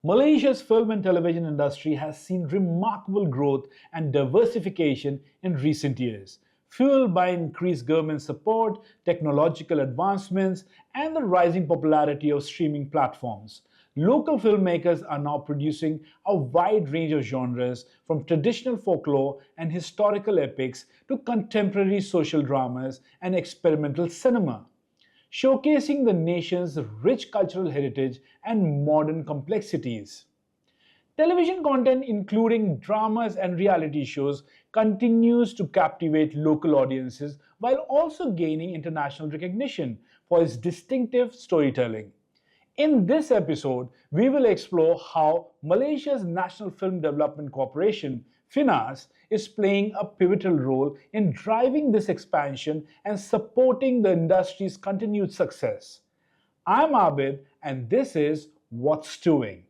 Malaysia's film and television industry has seen remarkable growth and diversification in recent years, fueled by increased government support, technological advancements, and the rising popularity of streaming platforms. Local filmmakers are now producing a wide range of genres, from traditional folklore and historical epics to contemporary social dramas and experimental cinema, showcasing the nation's rich cultural heritage and modern complexities. Television content, including dramas and reality shows, continues to captivate local audiences while also gaining international recognition for its distinctive storytelling. In this episode, we will explore how Malaysia's National Film Development Corporation, FINAS, is playing a pivotal role in driving this expansion and supporting the industry's continued success. I'm Abid, and this is What's Doing.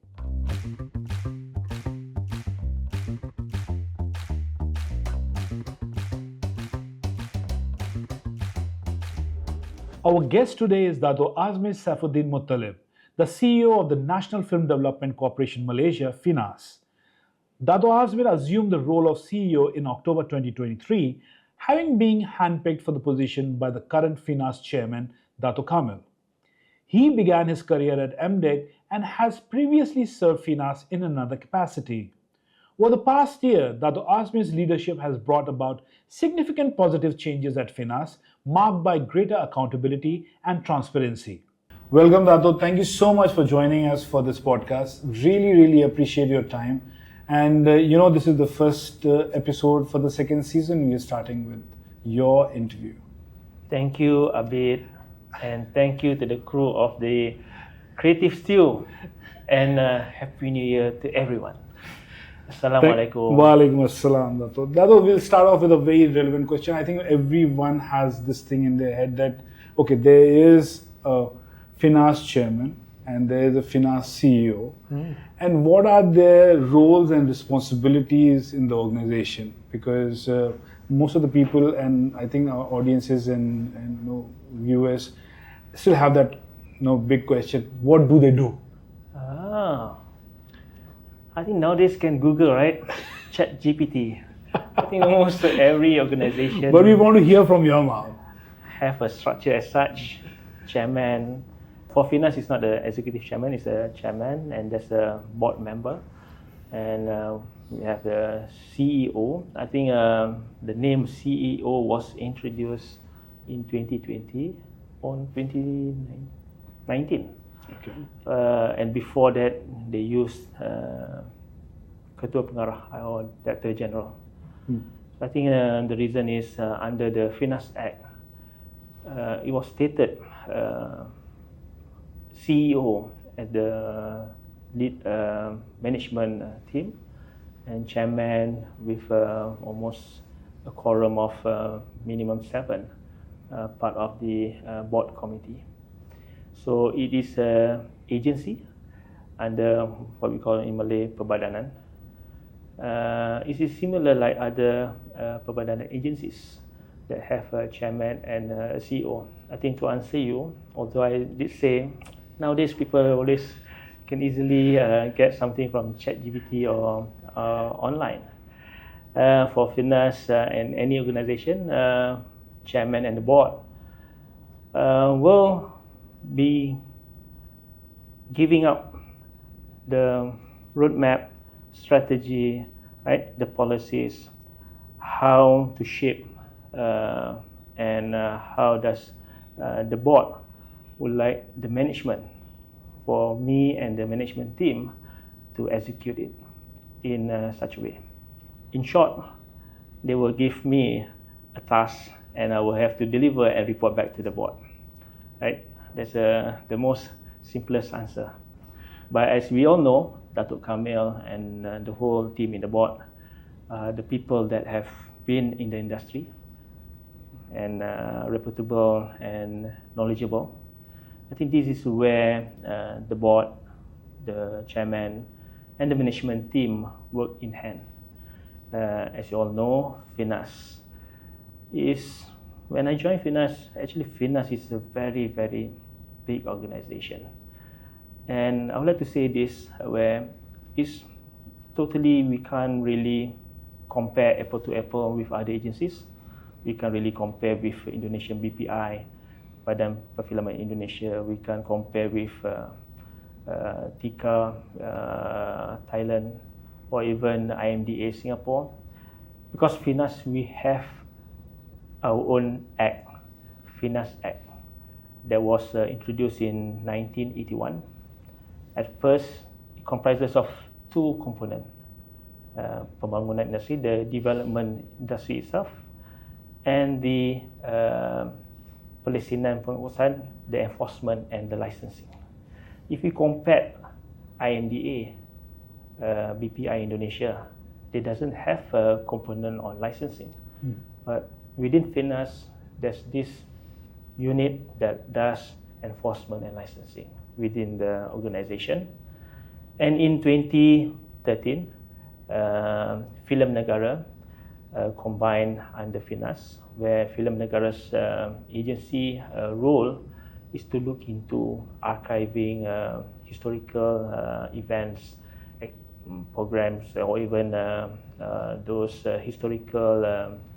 Our guest today is Datuk Azmir Saifuddin Mutalib, the CEO of the National Film Development Corporation Malaysia, FINAS. Datuk Azmir assumed the role of CEO in October 2023, having been handpicked for the position by the current FINAS chairman, Datuk Kamil. He began his career at MDEC and has previously served FINAS in another capacity. Over the past year, Datuk Azmir's leadership has brought about significant positive changes at FINAS, marked by greater accountability and transparency. Welcome, Datuk. Thank you so much for joining us for this podcast. Really appreciate your time. And this is the first episode for the second season. We are starting with your interview. Thank you, Abid, and thank you to the crew of the Creative Stew, and Happy New Year to everyone. Assalamualaikum. Walaikum assalam, Datuk. Datuk, we'll start off with a very relevant question. I think everyone has this thing in their head that, okay, there is a FINAS chairman and there is a FINAS CEO. And what are their roles and responsibilities in the organization? Because most of the people, and I think our audiences and viewers still have that big question: what do they do? I think nowadays can Google, right? Chat GPT. I think almost every organization. But we want to hear from your mouth. Have a structure as such. Chairman. For FINAS, it's not the executive chairman, it's a chairman, and there's a board member. And we have the CEO. I think the name CEO was introduced in 2020 on 2019. Okay. And before that, they used Ketua Pengarah or Director General. I think the reason is under the FINAS Act, it was stated CEO at the lead management team and chairman with almost a quorum of minimum 7 part of the board committee. So it is an agency under what we call in Malay Perbadanan. It is similar like other Perbadanan agencies that have a chairman and a CEO. I think to answer you, although I did say nowadays people always can easily get something from ChatGPT or online. For FINAS and any organization, chairman and the board will be giving up the roadmap, strategy, right? The policies, how to shape and how does the board would like the management for me and the management team to execute it in such a way. In short, they will give me a task and I will have to deliver and report back to the board, right? That's the most simplest answer. But as we all know, Datuk Kamil and the whole team in the board, the people that have been in the industry and reputable and knowledgeable. I think this is where the board, the chairman, and the management team work in hand. As you all know, FINAS is, when I joined FINAS, actually FINAS is a very big organization. And I would like to say this, where it's totally, we can't really compare apple to apple with other agencies. We can't really compare with Indonesian BPI, Badan Perfilman Indonesia. We can't compare with TIKA, Thailand, or even IMDA Singapore. Because FINAS, we have our own act, FINAS Act, that was introduced in 1981. At first, it comprises of two components. Pembangunan industry, the development industry itself, and the pelesinan pengurusan, the enforcement and the licensing. If we compare IMDA, BPI Indonesia, they doesn't have a component on licensing. But within FINAS, there's this unit that does enforcement and licensing within the organization. And in 2013, Filem Negara combined under FINAS, where Filem Negara's agency role is to look into archiving historical events, programs, or even those historical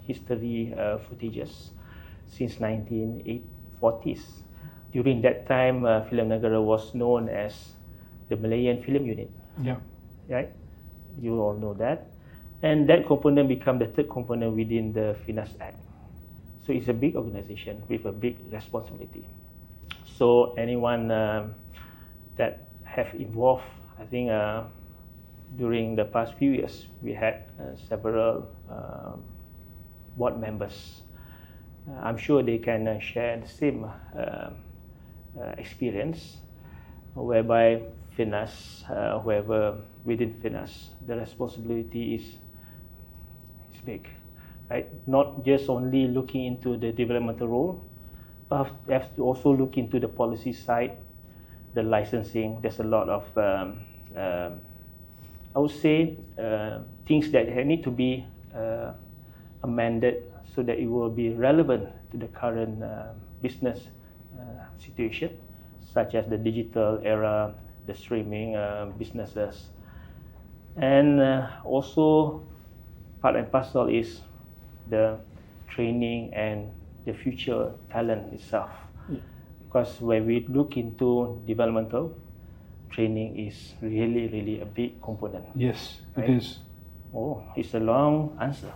history footages since 1940s. During that time, Filem Negara was known as the Malayan Film Unit. Yeah. Right? You all know that. And that component became the third component within the FINAS Act. So it's a big organization with a big responsibility. So anyone that have involved, I think during the past few years, we had several board members. I'm sure they can share the same experience, whereby FINAS, whoever within FINAS, the responsibility is big, right? Not just only looking into the developmental role, but have to also look into the policy side, the licensing. There's a lot of, I would say, things that need to be amended so that it will be relevant to the current business situation, such as the digital era, the streaming businesses. And also part and parcel is the training and the future talent itself. Because when we look into developmental, training is really a big component. Yes, right? it is. Oh, it's a long answer.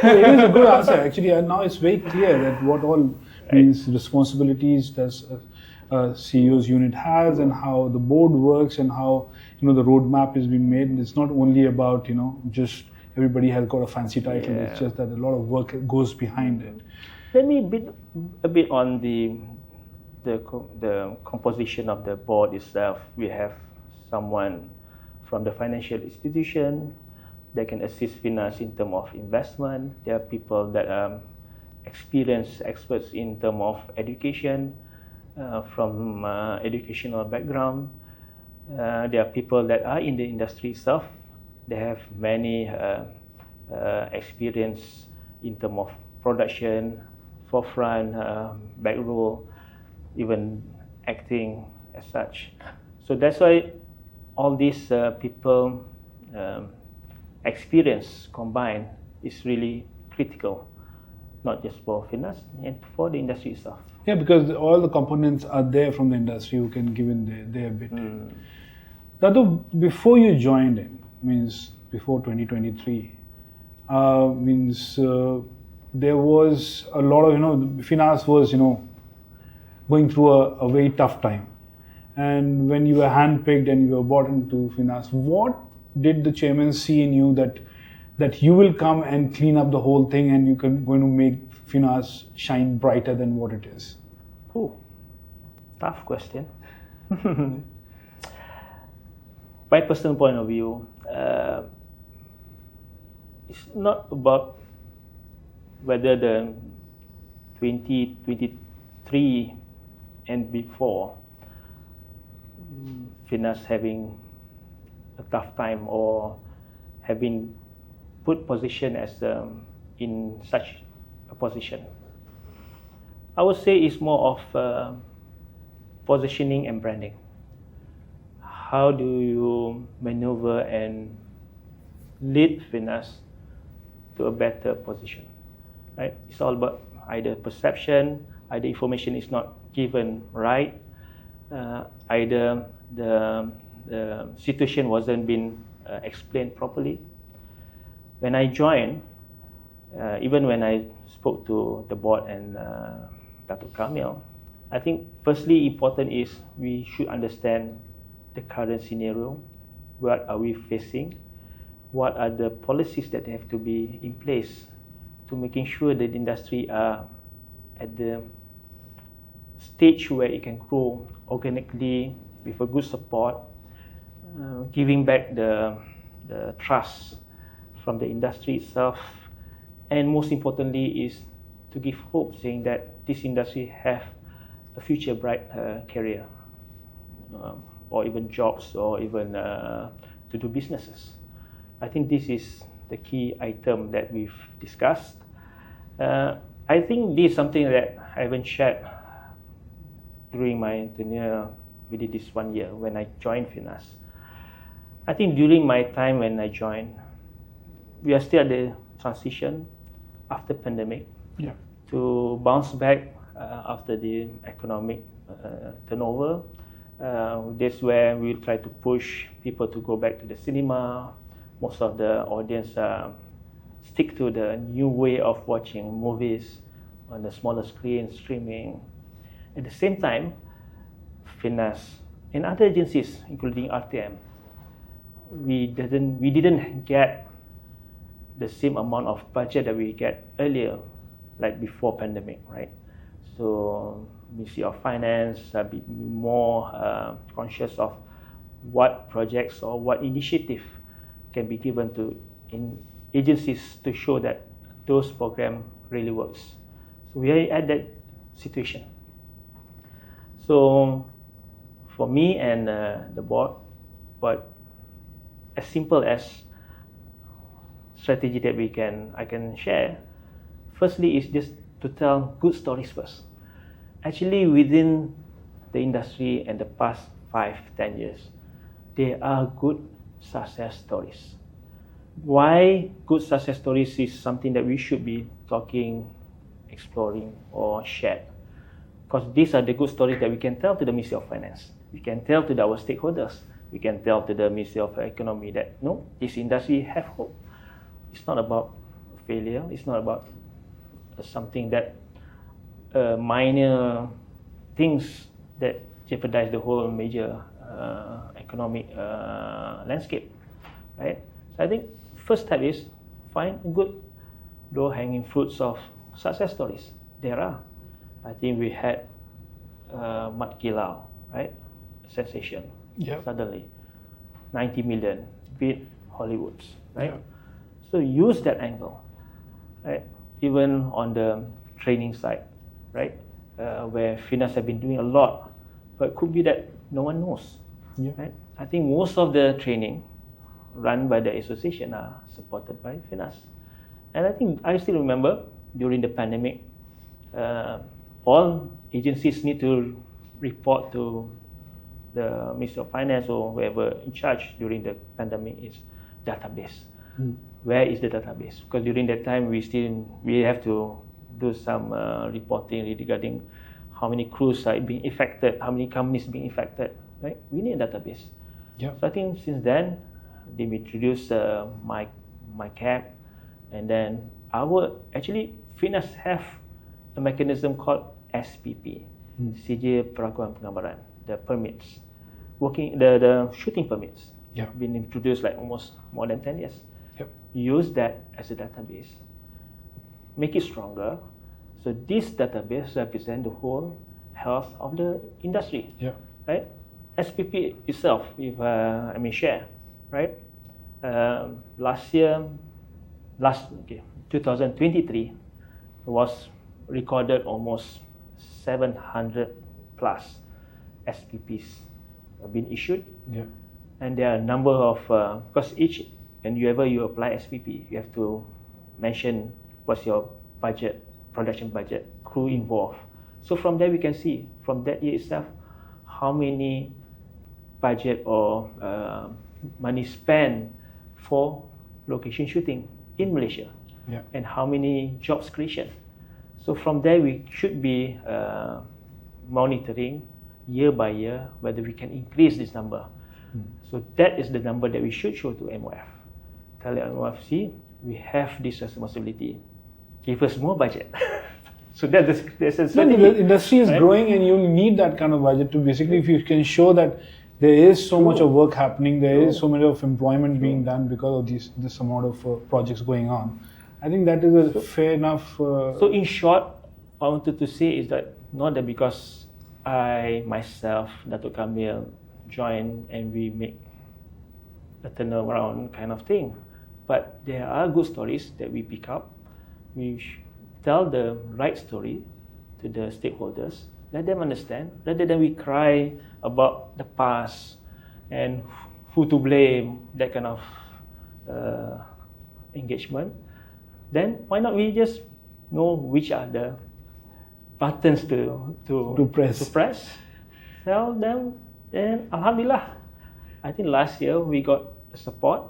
It is a good answer actually, and now it's very clear that what all these responsibilities does a CEO's unit has, and how the board works, and how the roadmap is being made. And it's not only about just everybody has got a fancy title. Yeah. It's just that a lot of work goes behind it. Let me a bit on the composition of the board itself. We have someone from the financial institution that can assist FINAS in terms of investment. There are people that are experienced experts in terms of education, from educational background. There are people that are in the industry itself. They have many experience in terms of production, forefront, back row, even acting as such. So that's why all these people experience combined is really critical, not just for FINAS and for the industry itself. Yeah, because all the components are there from the industry who can give in their bit. Datuk, before you joined in, means before 2023, there was a lot of, FINAS was, going through a very tough time. And when you were handpicked and you were brought into FINAS, what did the chairman see in you that you will come and clean up the whole thing and you can going to make FINAS shine brighter than what it is? Oh, tough question. My personal point of view, it's not about whether the 2023 and before FINAS having a tough time or having put position as in such a position. I would say it's more of positioning and branding. how do you maneuver and lead FINAS to a better position, right? It's all about either perception, either information is not given right, either the situation wasn't been explained properly. When I joined, even when I spoke to the board and Datuk Kamil, I think firstly important is we should understand the current scenario. What are we facing? What are the policies that have to be in place to making sure that the industry are at the stage where it can grow organically with a good support, giving back the trust from the industry itself, and most importantly is to give hope, saying that this industry have a future bright career, or even jobs, or even to do businesses. I think this is the key item that we've discussed. I think this is something that I haven't shared during my tenure within this 1 year when I joined FINAS. I think during my time when I joined, we are still at the transition after pandemic to bounce back after the economic turnover. That's where we'll try to push people to go back to the cinema. Most of the audience stick to the new way of watching movies on the smaller screen, streaming. At the same time, FINAS and other agencies, including RTM, we didn't get the same amount of budget that we get earlier, like before pandemic, right? So Ministry of Finance be more conscious of what projects or what initiative can be given to agencies to show that those program really works. So we are at that situation. So for me and the board, but as simple as strategy that I can share, firstly is just to tell good stories first. Actually, within the industry and the past 5-10 years, there are good success stories. Why good success stories is something that we should be talking, exploring, or share. Because these are the good stories that we can tell to the Ministry of Finance. We can tell to our stakeholders. We can tell to the Ministry of Economy that, no, this industry have hope. It's not about failure. It's not about something that minor things that jeopardize the whole major economic landscape, right? So I think first step is find good low-hanging fruits of success stories. There are. I think we had Mat Kilau, right? Sensation. Suddenly, 90 million beat Hollywoods, right? So use that angle, right? Even on the training side, right? Where FINAS have been doing a lot, but it could be that no one knows, right? I think most of the training run by the association are supported by FINAS. And I think I still remember during the pandemic, all agencies need to report to the Ministry of Finance or whoever in charge during the pandemic is database. Where is the database? Because during that time we have to do some reporting regarding how many crews are being affected, how many companies being affected, right? We need a database. So I think since then they introduced my cap, and then FINAS have a mechanism called SPP, Sijil Perakuan Penggambaran, the permits, the shooting permits, been introduced like almost more than 10 years. Use that as a database, make it stronger. So this database represents the whole health of the industry, right? SPP itself, if I may share, right? Last year, 2023, was recorded almost 700 plus SPPs been issued, and there are a number of because whenever you apply SPP, you have to mention what's your budget, production budget, crew involved. So from there we can see from that year itself how many budget or money spent for location shooting in Malaysia, and how many jobs creation. So from there, we should be monitoring year by year whether we can increase this number. So that is the number that we should show to MOF. Tell MOF, see, we have this responsibility. Give us more budget. So that's a the industry is growing, and you need that kind of budget to basically, if you can show that there is so much of work happening, there is so much of employment being done because of this amount of projects going on. I think that is a fair enough. So in short, what I wanted to say is that not that because I myself, Datuk Kamil, join and we make a turnaround kind of thing, but there are good stories that we pick up. We tell the right story to the stakeholders, let them understand, rather than we cry about the past and who to blame, that kind of engagement. Then why not we just know which are the buttons to press, tell them, and Alhamdulillah, I think last year we got support,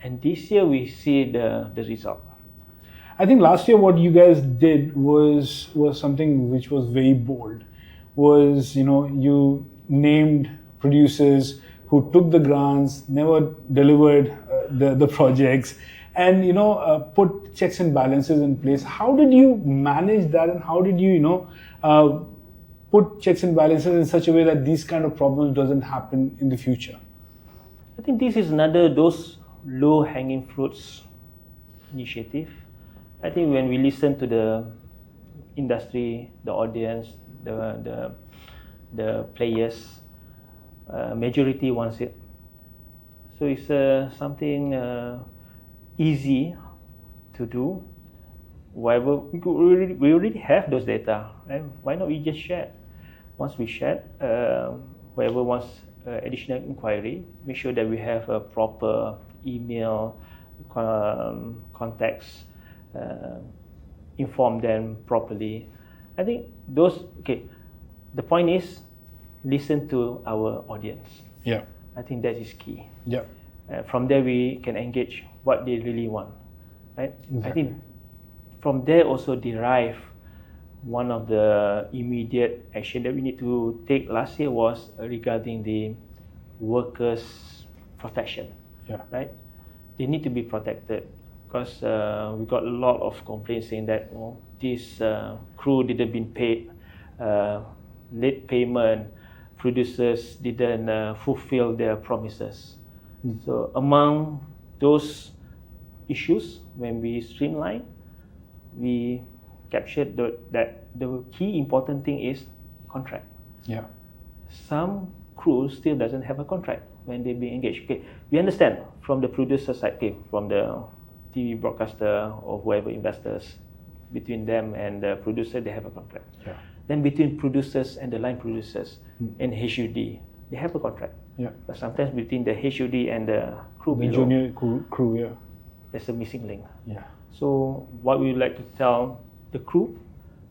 and this year we see the result. I think last year what you guys did was something which was very bold. Was, you named producers who took the grants, never delivered the projects, and put checks and balances in place. How did you manage that, and how did you put checks and balances in such a way that these kind of problems doesn't happen in the future? I think this is another those low-hanging fruits initiative. I think when we listen to the industry, the audience, the players, majority wants it. So it's something easy to do. Whatever we already have those data, right? Why not we just share? Once we share, whoever wants additional inquiry, make sure that we have a proper email contacts. Inform them properly. I think the point is listen to our audience. I think that is key. From there we can engage what they really want, right? Exactly. I think from there also derive one of the immediate action that we need to take last year was regarding the workers' protection, right? They need to be protected. Because we got a lot of complaints saying that this crew didn't been paid, late payment, producers didn't fulfill their promises. So among those issues, when we streamline, we captured that the key important thing is contract. Some crews still doesn't have a contract when they be engaged. We understand from the producer side, from the TV broadcaster or whoever investors, between them and the producer, they have a contract. Then between producers and the line producers and HUD, they have a contract. But sometimes between the HUD and the crew, the junior crew, there's a missing link. So what we would like to tell the crew,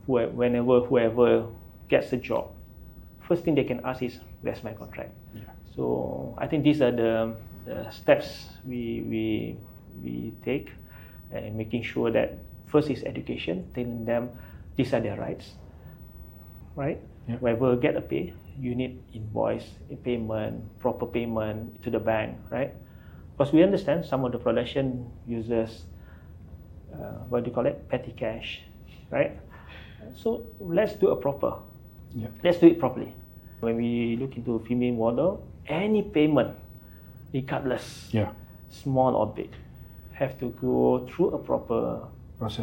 whoever gets a job, first thing they can ask is, where's my contract? So I think these are the steps we take, and making sure that first is education, telling them these are their rights, right? Whoever get a pay, you need invoice, payment, proper payment to the bank, right? Because we understand some of the production uses, petty cash, right? So let's do it proper. Let's do it properly. When we look into FIMI model, any payment, regardless, small or big, have to go through a proper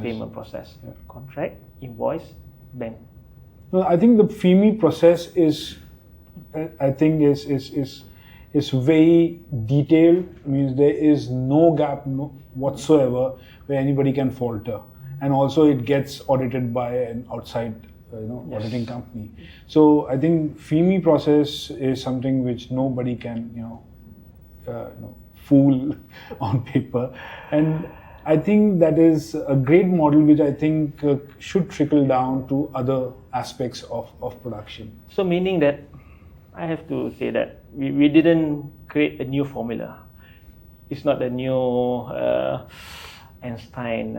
payment process. Contract, invoice, bank. No, I think the FIMI process is very detailed. Means there is no gap whatsoever where anybody can falter, and also it gets audited by an outside auditing company. So I think FIMI process is something which nobody can fool on paper, and I think that is a great model which I think should trickle down to other aspects of production. So meaning that I have to say that we didn't create a new formula. It's not a new Einstein.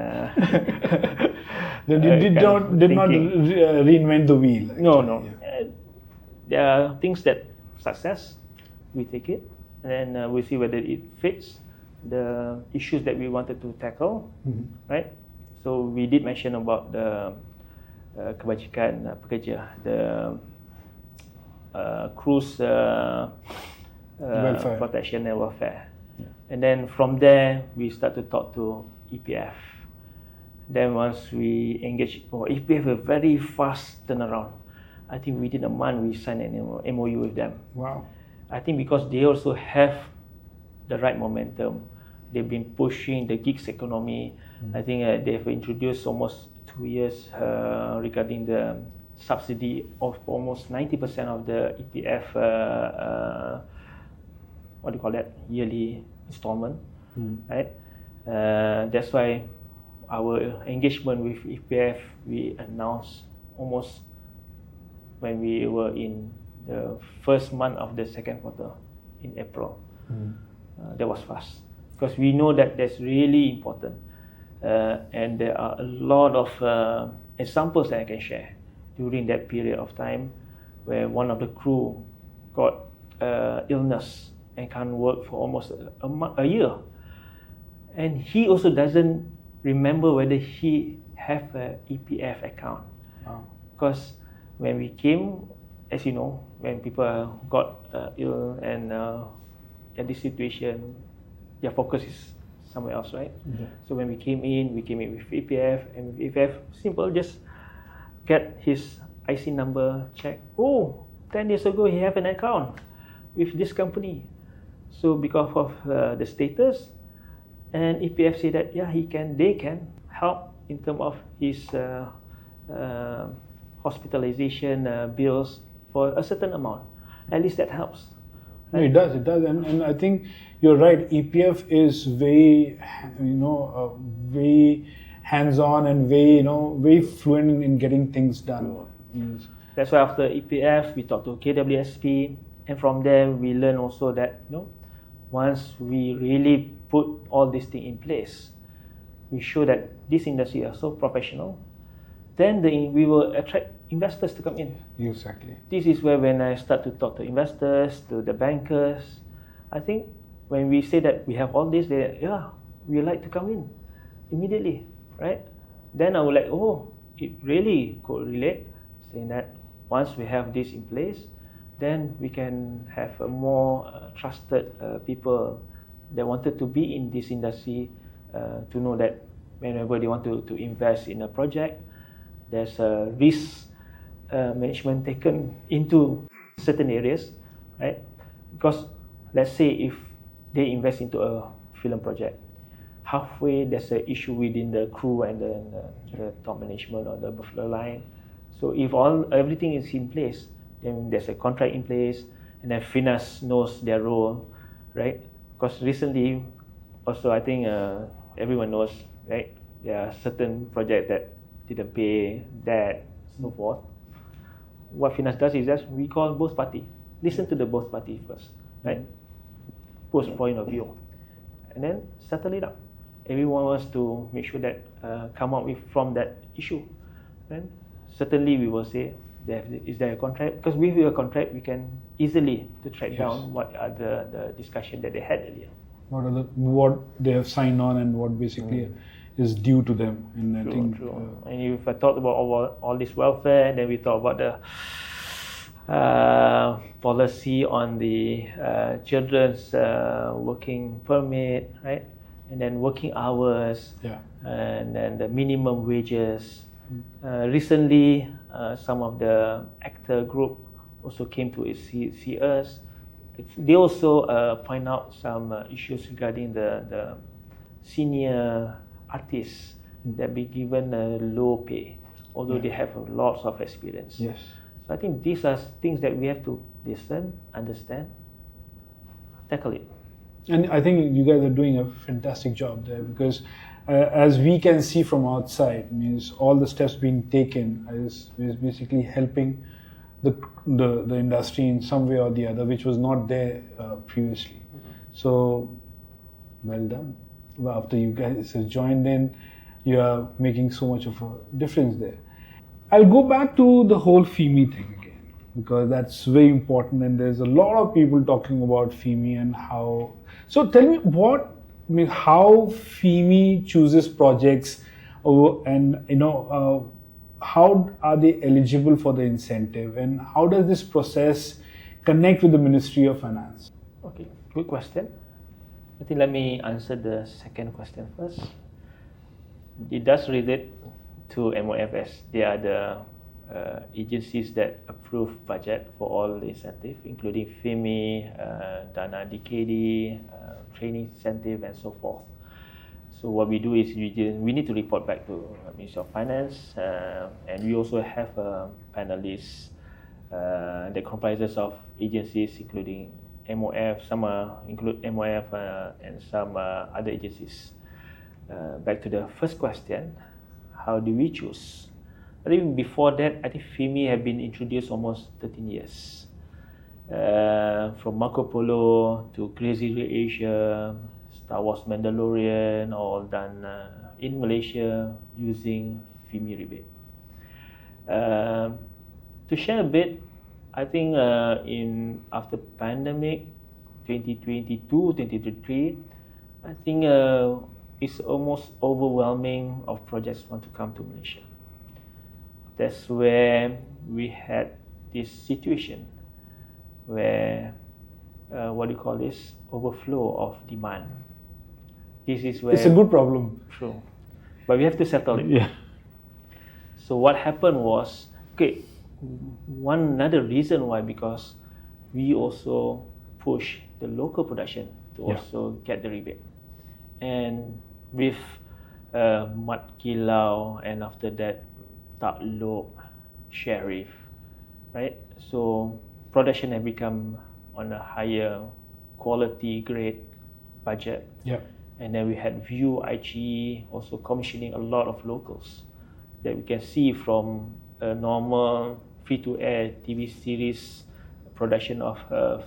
They did not reinvent the wheel. Actually. No. There are things that success, we take it, and then we see whether it fits the issues that we wanted to tackle, right? So we did mention about the kebajikan pekerja, the cruise protection and welfare. And then from there, we start to talk to EPF. Then once we engage, EPF a very fast turnaround. I think within a month, we signed an MOU with them. Wow. I think because they also have the right momentum. They've been pushing the gigs economy. I think they've introduced almost 2 years regarding the subsidy of almost 90% of the EPF, what do you call that, yearly installment, right? That's why our engagement with EPF, we announced almost when we were in the first month of the second quarter in April. That was fast because we know that that's really important, and there are a lot of examples that I can share during that period of time where one of the crew got illness and can't work for almost a year, and he also doesn't remember whether he have a EPF account. Because when we came, as you know, when people got ill and in this situation, their focus is somewhere else, right? So when we came in with EPF, and with EPF, simple, just get his IC number, check. 10 years ago he have an account with this company. So because of the status, and EPF say that they can help in terms of his hospitalization bills for a certain amount. At least that helps. No, it does, and I think you're right. EPF is very, very hands-on and very fluent in getting things done. Yes. That's why after EPF, we talk to KWSP, and from there we learn also that once we really put all these things in place, we show that this industry are so professional, then we will attract investors to come in. Exactly. This is where when I start to talk to investors, to the bankers, I think when we say that we have all this, we like to come in immediately, right? Then I would like, it really could relate, saying that once we have this in place, then we can have a more trusted people that wanted to be in this industry to know that whenever they want to invest in a project, there's a risk management taken into certain areas, right? Because let's say if they invest into a film project, halfway there's an issue within the crew and the top management or the buffalo line. So if everything is in place, then there's a contract in place, and then FINAS knows their role, right? Because recently, also I think everyone knows, right? There are certain projects that didn't pay that, so forth. What FINAS does is that we call both party. Listen to the both party first, right? Post point of view, and then settle it up. Everyone wants to make sure that come out from that issue. Then certainly we will say, is there a contract? Because with a contract, we can easily to track down what are the discussion that they had earlier. What they have signed on and what basically is due to them. And I think, and if I talk about all this welfare, then we talk about the policy on the children's working permit, right? And then working hours, and then the minimum wages. Recently, some of the actor group also came to see us. They also point out some issues regarding the senior artists that be given a low pay, although they have lots of experience. Yes. So I think these are things that we have to listen, understand, tackle it. And I think you guys are doing a fantastic job there, because as we can see from outside, means all the steps being taken is basically helping the industry in some way or the other, which was not there previously. So, well done. After you guys have joined in, you are making so much of a difference there. I'll go back to the whole FIMI thing again, because that's very important, and there's a lot of people talking about FIMI and how. So tell me how FIMI chooses projects, and how are they eligible for the incentive, and how does this process connect with the Ministry of Finance? Okay, good question. I think let me answer the second question first. It does relate to MOFs. They are the agencies that approve budget for all the incentive, including FIMI, Dana DKD, training incentive, and so forth. So what we do is we need to report back to Ministry of Finance, and we also have a panelist that comprises of agencies including MOF, some include MOF and some other agencies. Back to the first question, how do we choose? I think before that, I think FIMI have been introduced almost 13 years. From Marco Polo to Crazy Rich Asia, Star Wars Mandalorian, all done in Malaysia using FIMI rebate. To share a bit, I think after pandemic 2022, 2023, I think it's almost overwhelming of projects want to come to Malaysia. That's where we had this situation where overflow of demand. This is where it's a good problem. True, but we have to settle it. Yeah. So what happened was, another reason why, because we also push the local production to also get the rebate, and with Mat Kilau, and after that Tak Lok, Sheriff, right? So production have become on a higher quality grade budget. Yeah. And then we had View IGE also commissioning a lot of locals that we can see from a normal free-to-air TV series production of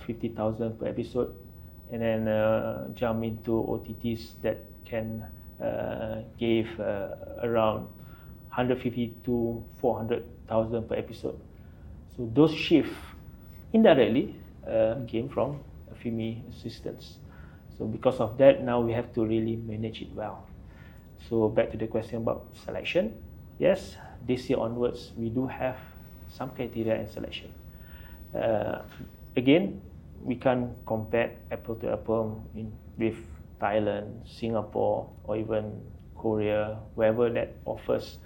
50,000 per episode, and then jump into OTTs that can give around 150 to 400,000 per episode. So those shifts indirectly came from FIMI assistance. So because of that, now we have to really manage it well. So back to the question about selection. Yes, this year onwards, we do have some criteria and selection. Again, we can't compare apple to apple with Thailand, Singapore, or even Korea, wherever that offers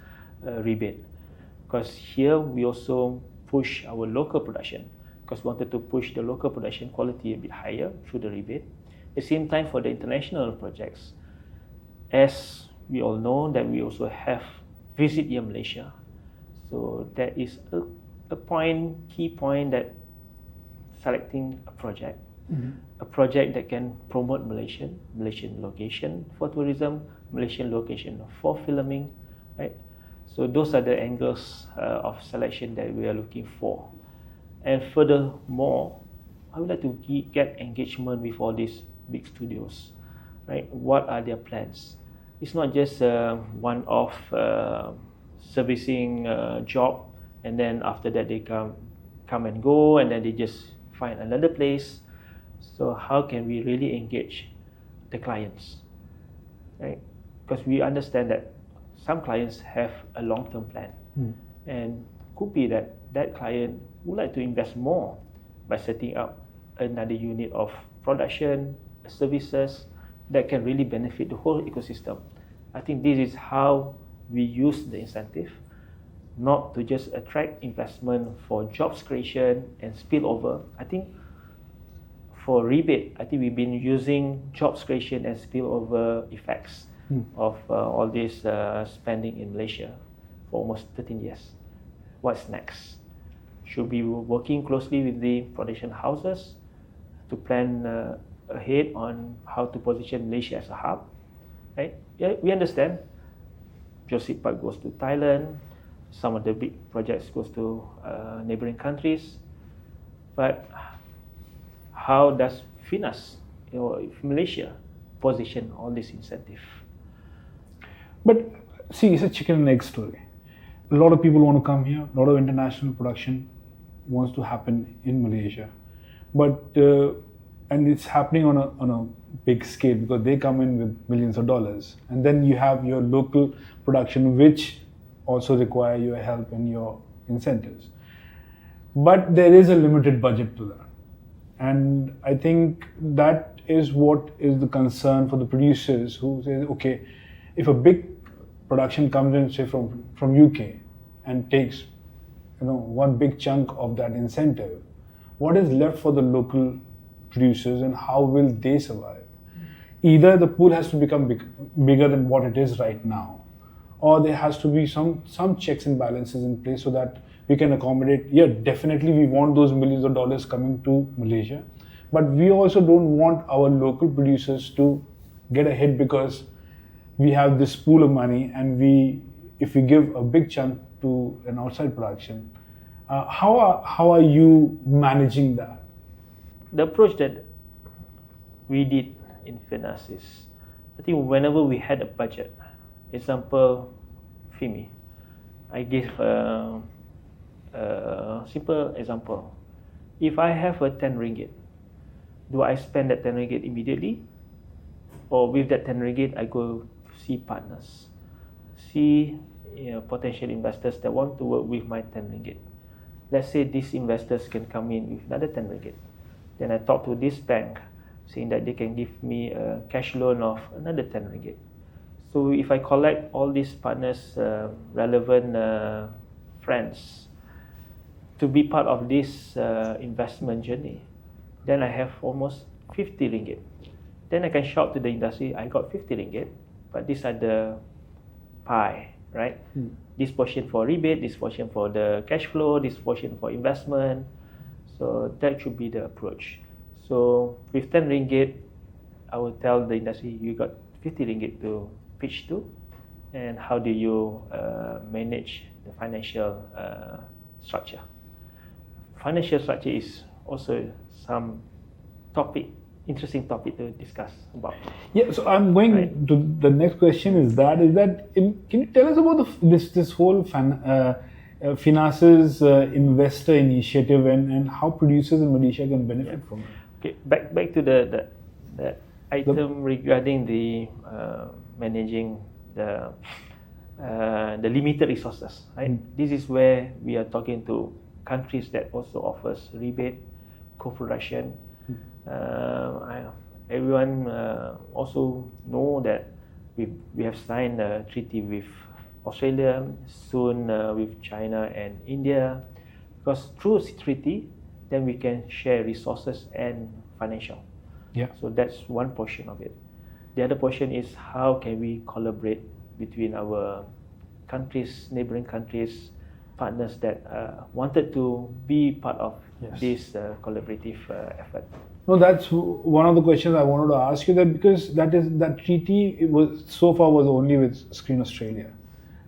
a rebate. Because here we also push our local production, because we wanted to push the local production quality a bit higher through the rebate. At the same time, for the international projects, as we all know that we also have Visit Year Malaysia. So that is a key point that selecting a project, a project that can promote Malaysian location for tourism, Malaysian location for filming, right? So those are the angles of selection that we are looking for. And furthermore, I would like to get engagement with all these big studios, right? What are their plans? It's not just one-off servicing job, and then after that they come and go, and then they just find another place. So how can we really engage the clients, right? Because we understand that some clients have a long-term plan, and could be that client would like to invest more by setting up another unit of production, services that can really benefit the whole ecosystem. I think this is how we use the incentive, not to just attract investment for jobs creation and spillover. I think for rebate, I think we've been using jobs creation and spillover effects of all this spending in Malaysia for almost 13 years. What's next? Should be working closely with the production houses to plan ahead on how to position Malaysia as a hub, right? Yeah, we understand Jurassic Park goes to Thailand, Some of the big projects goes to neighboring countries. But how does FINAS, Malaysia, position all this incentive? But see, it's a chicken and egg story. A lot of people want to come here. A lot of international production wants to happen in Malaysia, but and it's happening on a big scale because they come in with millions of dollars, and then you have your local production, which also require your help and your incentives. But there is a limited budget to that, and I think that is what is the concern for the producers who say, okay, if a big production comes in, say from UK, and takes one big chunk of that incentive, what is left for the local producers and how will they survive? Either the pool has to become bigger than what it is right now, or there has to be some checks and balances in place so that we can accommodate. Yeah, definitely we want those millions of dollars coming to Malaysia, but we also don't want our local producers to get a hit because we have this pool of money, and if we give a big chunk to an outside production, how are you managing that? The approach that we did in FINAS is, I think whenever we had a budget, example, FIMI, I give a simple example. If I have a 10 ringgit, do I spend that 10 ringgit immediately? Or with that 10 ringgit, I go see partners, see potential investors that want to work with my 10 ringgit. Let's say these investors can come in with another 10 ringgit. Then I talk to this bank, saying that they can give me a cash loan of another 10 ringgit. So if I collect all these partners, relevant friends, to be part of this investment journey, then I have almost 50 ringgit. Then I can shout to the industry, I got 50 ringgit, but these are the pie, right? This portion for rebate, this portion for the cash flow, this portion for investment. So that should be the approach. So with 10 ringgit, I will tell the industry, you got 50 ringgit to pitch to, and how do you manage the financial structure? Financial structure is also some interesting topic to discuss about. Yeah, so I'm going to the next question. Can you tell us about this whole FINAS's investor initiative and how producers in Malaysia can benefit from it? Okay, back to the item regarding the managing the limited resources, right? This is where we are talking to countries that also offers rebate, co-production. Everyone also know that we have signed a treaty with Australia, soon with China and India, because through this treaty, then we can share resources and financial. Yeah. So that's one portion of it. The other portion is how can we collaborate between our countries, neighboring countries, partners that wanted to be part of this collaborative effort. No, that's one of the questions I wanted to ask you, that because that treaty was only with Screen Australia,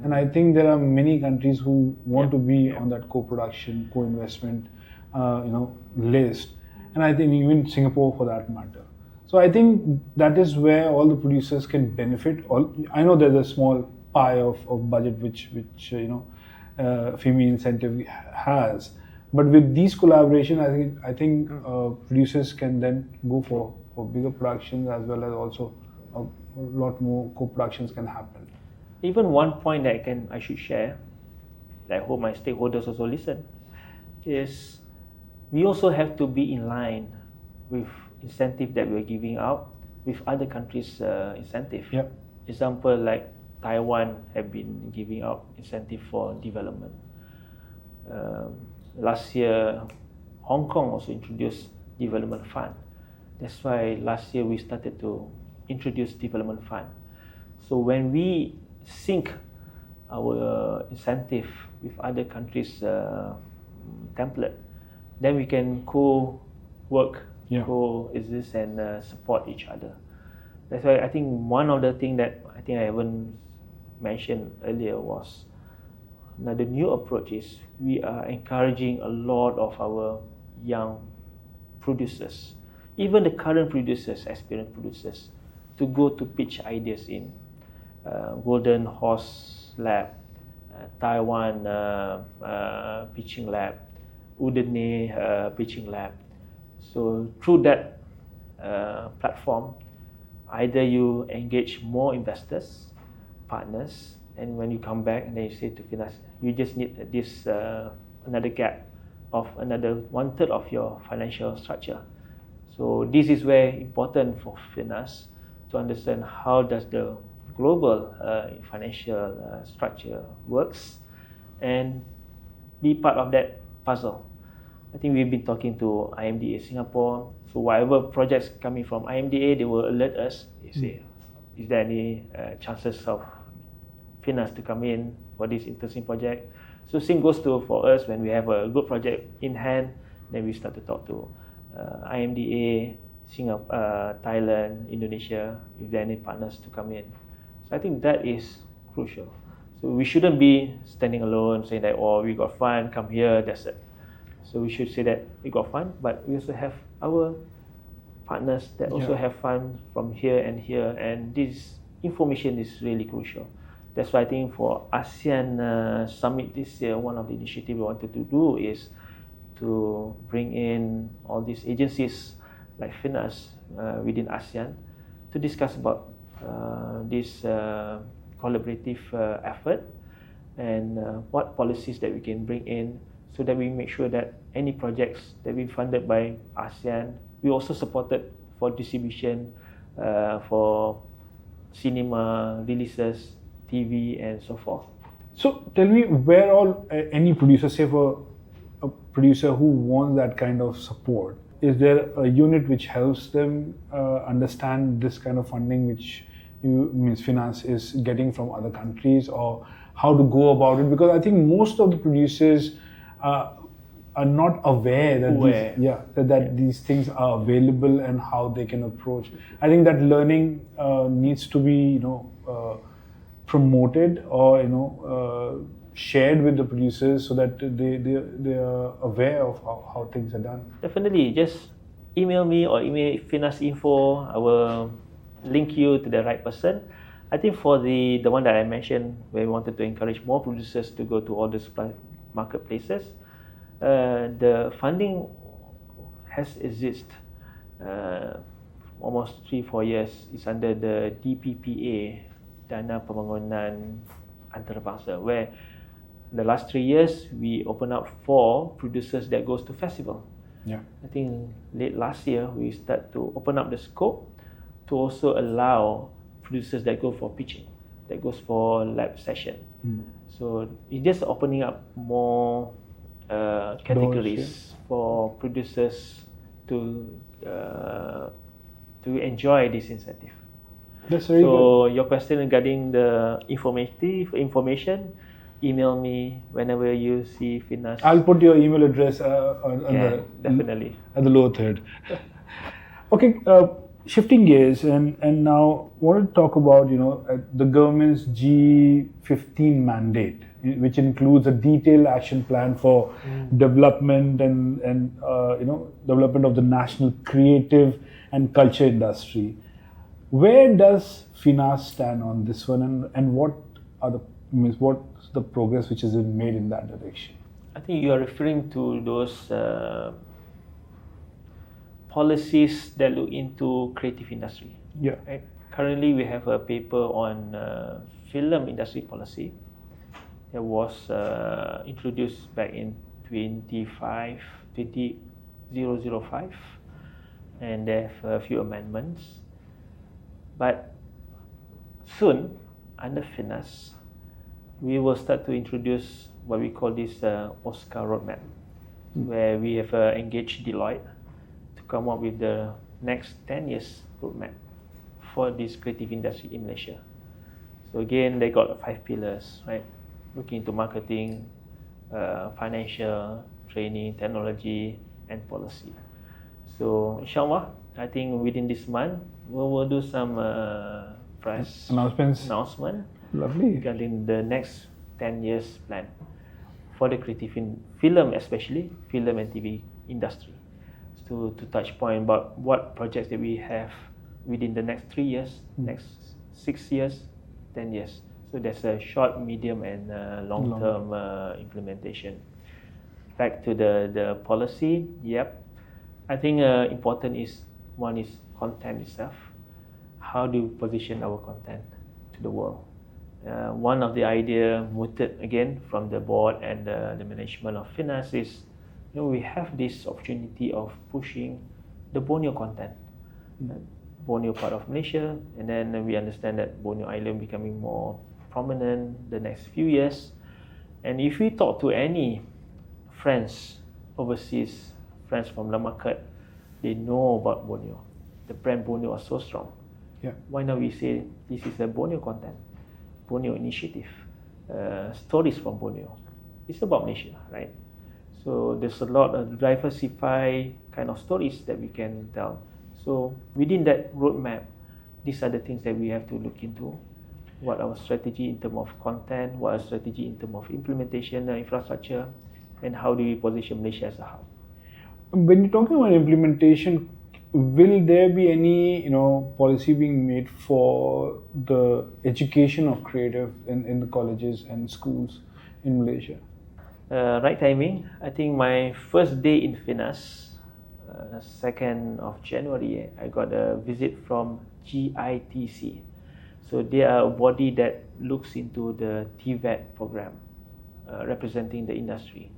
and I think there are many countries who want to be on that co-production, co-investment, list, and I think even Singapore for that matter. So I think that is where all the producers can benefit. I know there's a small pie of budget which FIMI incentive has. But with these collaboration, I think producers can then go for bigger productions, as well as also a lot more co-productions can happen. Even one point that I should share, that I hope my stakeholders also listen, is we also have to be in line with incentive that we're giving out with other countries' incentive. Yep. Example like Taiwan have been giving out incentive for development. Last year, Hong Kong also introduced development fund. That's why last year we started to introduce development fund. So when we sync our incentive with other countries' template, then we can co-work, co-exist and support each other. That's why I think one of the things that I haven't mentioned earlier was Now the new approach is we are encouraging a lot of our young producers, even the current producers, experienced producers, to go to pitch ideas in Golden Horse Lab, Taiwan pitching lab, Udine pitching lab. So through that platform, either you engage more investors, partners, and when you come back and then you say to FINAS, you just need this another gap of another 1/3 of your financial structure. So this is very important for FINAS to understand how does the global financial structure works and be part of that puzzle. I think we've been talking to IMDA Singapore. So whatever projects coming from IMDA, they will alert us. They say, is there any chances of FINAS to come in for this interesting project? So same goes to for us when we have a good project in hand, then we start to talk to IMDA, Singapore, Thailand, Indonesia, if there are any partners to come in. So I think that is crucial. So we shouldn't be standing alone saying that, oh, we got fund, come here, that's it. So we should say that we got fund, but we also have our partners that also have fund from here, and this information is really crucial. That's why I think for ASEAN Summit this year, one of the initiatives we wanted to do is to bring in all these agencies like FINAS within ASEAN to discuss about this collaborative effort and what policies that we can bring in so that we make sure that any projects that we funded by ASEAN, we also supported for distribution, for cinema releases, TV and so forth. So tell me, where all any producer, say for a producer who wants that kind of support, is there a unit which helps them understand this kind of funding which means FINAS is getting from other countries, or how to go about it? Because I think most of the producers are not aware that these things are available and how they can approach. I think that learning needs to be promoted or shared with the producers so that they are aware of how things are done. Definitely, just email me or email FINAS info. I will link you to the right person. I think for the one that I mentioned, where we wanted to encourage more producers to go to all the supply marketplaces, the funding has existed almost 3-4 years. It's under the DPPA, Dana Pembangunan Antarabangsa, where the last 3 years we opened up for producers that goes to festival. I think late last year we start to open up the scope to also allow producers that go for pitching, that goes for lab session. So it's just opening up more categories for producers to enjoy this incentive. That's very so good. Your question regarding the information, email me whenever you see FINAS. I'll put your email address definitely at the lower third. Okay, shifting gears and now want to talk about the government's G15 mandate, which includes a detailed action plan for development and development of the national creative and culture industry. Where does FINAS stand on this one, and what's the progress which has been made in that direction? I think you are referring to those policies that look into creative industry. Right? Currently, we have a paper on film industry policy that was introduced back in 2005, and they have a few amendments. But soon, under FINAS, we will start to introduce what we call this Oscar roadmap, where we have engaged Deloitte to come up with the next 10 years roadmap for this creative industry in Malaysia. So again, they got 5 pillars, right? Looking into marketing, financial, training, technology, and policy. So inshallah, I think within this month, we will do some press announcement regarding the next 10 years plan for the creative film, especially film and TV industry. To touch point about what projects that we have within the next 3 years, next 6 years, 10 years. So there's a short, medium, and long-term implementation. Back to the policy, yep. I think important is, one is content itself. How do we position our content to the world? One of the idea mooted again from the board and the management of FINAS is, we have this opportunity of pushing the Borneo content. Borneo part of Malaysia, and then we understand that Borneo Island becoming more prominent the next few years. And if we talk to any friends overseas, friends from the market, they know about Borneo. The brand Borneo are so strong. Yeah. Why not we say this is a Borneo content, Borneo initiative, stories from Borneo. It's about Malaysia, right? So there's a lot of diversified kind of stories that we can tell. So within that roadmap, these are the things that we have to look into. What our strategy in terms of content, what our strategy in terms of implementation, infrastructure, and how do we position Malaysia as a hub. When you're talking about implementation, will there be any policy being made for the education of creative in the colleges and schools in Malaysia? Right timing. I think my first day in FINAS, 2nd of January, I got a visit from GITC. So they are a body that looks into the TVET program, representing the industry.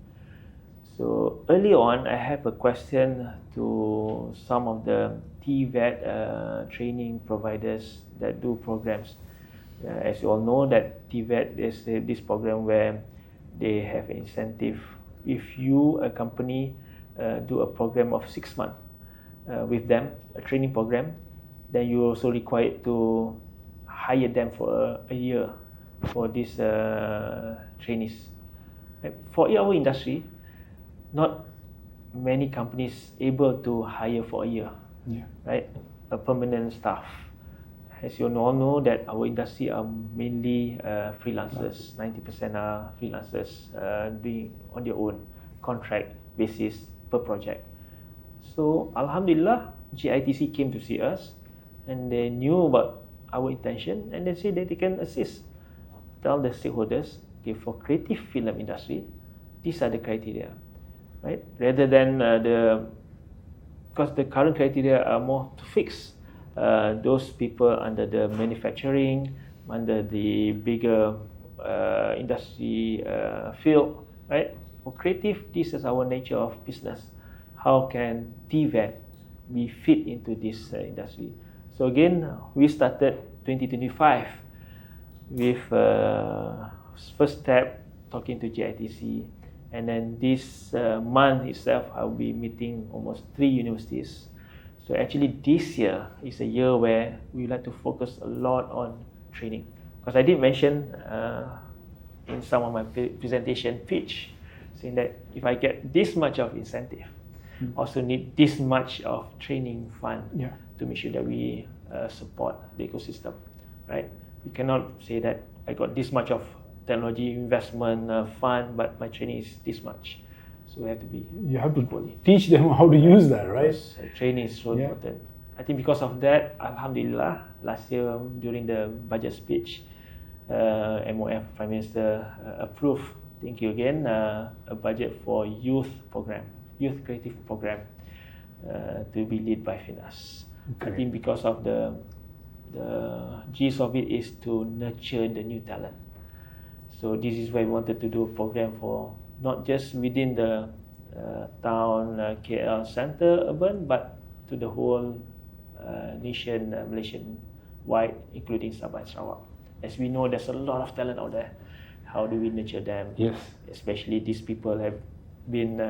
So early on, I have a question to some of the TVET training providers that do programs. As you all know, that TVET is this program where they have an incentive. If you, a company, do a program of 6 months with them, a training program, then you're also required to hire them for a year for these trainees. For our industry, not many companies able to hire for a year, right? A permanent staff. As you all know that our industry are mainly freelancers. 90% are freelancers doing on their own contract basis per project. So Alhamdulillah, GITC came to see us, and they knew about our intention, and they said that they can assist. Tell the stakeholders, okay, for creative film industry, these are the criteria, right? Rather than because the current criteria are more to fix those people under the manufacturing, under the bigger industry field, right? For creative, this is our nature of business. How can TVET be fit into this industry? So again, we started 2025 with first step talking to GITC, and then this month itself, I'll be meeting almost 3 universities. So actually this year is a year where we like to focus a lot on training. Because I did mention in some of my presentation pitch, saying that if I get this much of incentive, also need this much of training fund to make sure that we support the ecosystem, right? We cannot say that I got this much of technology investment fund, but my training is this much. So we have to be. You have to teach them how to use that, right? Yes, training is so important. I think because of that, Alhamdulillah, last year during the budget speech, MOF Prime Minister approved, thank you again, a budget for youth program, youth creative program to be led by FINAS. Okay. I think because of the gist of it is to nurture the new talent. So this is why we wanted to do a program for not just within the town, KL center, urban, but to the whole nation, Malaysian wide, including Sabah and Sarawak. As we know, there's a lot of talent out there. How do we nurture them? Yes. Especially these people have been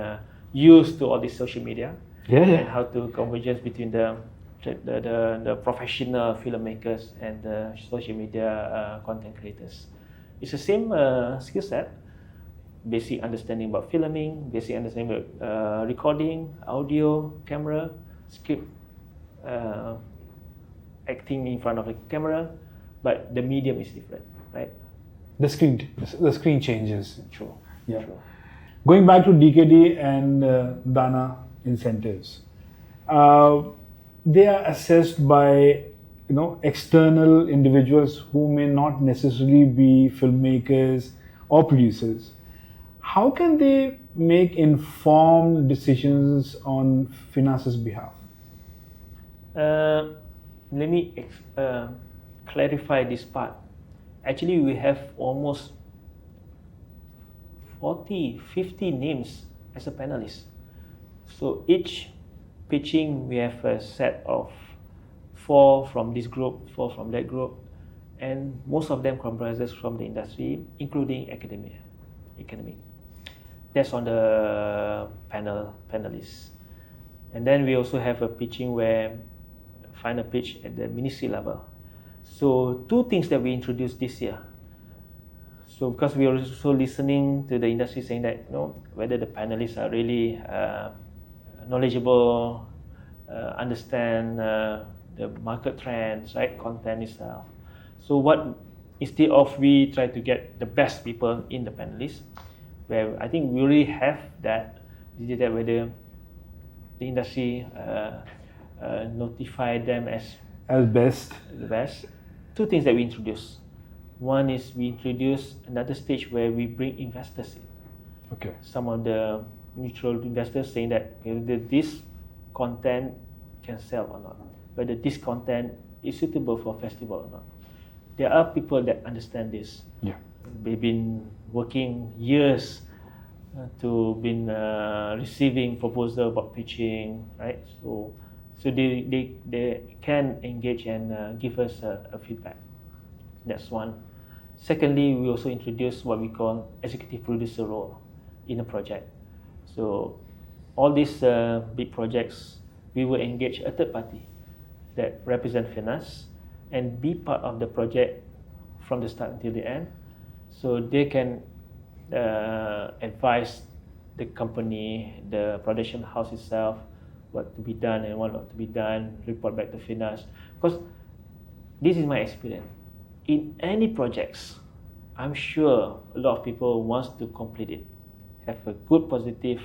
used to all this social media, and how to convergence between the professional filmmakers and the social media content creators. It's the same skill set, basic understanding about filming, basic understanding about recording, audio, camera, script, acting in front of a camera, but the medium is different, right? the screen changes. True. Yeah. True. Going back to DKD and Dana incentives, they are assessed by external individuals who may not necessarily be filmmakers or producers. How can they make informed decisions on FINAS's behalf? Let me clarify this part. Actually, we have almost 40, 50 names as a panelist. So each pitching, we have a set of 4 from this group, 4 from that group, and most of them comprises from the industry, including academia. That's on the panelists. And then we also have a pitching where final pitch at the ministry level. So 2 things that we introduced this year. So because we are also listening to the industry saying that whether the panelists are really knowledgeable, understand the market trends, right, content itself. So what instead of we try to get the best people in the panelists, where I think we already have that, is that whether the industry notify them as best. The best. 2 things that we introduce. One is we introduce another stage where we bring investors in. Okay. Some of the neutral investors saying that whether this content can sell or not, whether this content is suitable for festival or not. There are people that understand this. Yeah. They've been working years to been receiving proposal about pitching, right? So they can engage and give us a feedback. That's one. Secondly, we also introduce what we call executive producer role in a project. So all these big projects, we will engage a third party that represent FINAS and be part of the project from the start until the end. So they can advise the company, the production house itself, what to be done and what not to be done, report back to FINAS. Because this is my experience. In any projects, I'm sure a lot of people want to complete it, have a good positive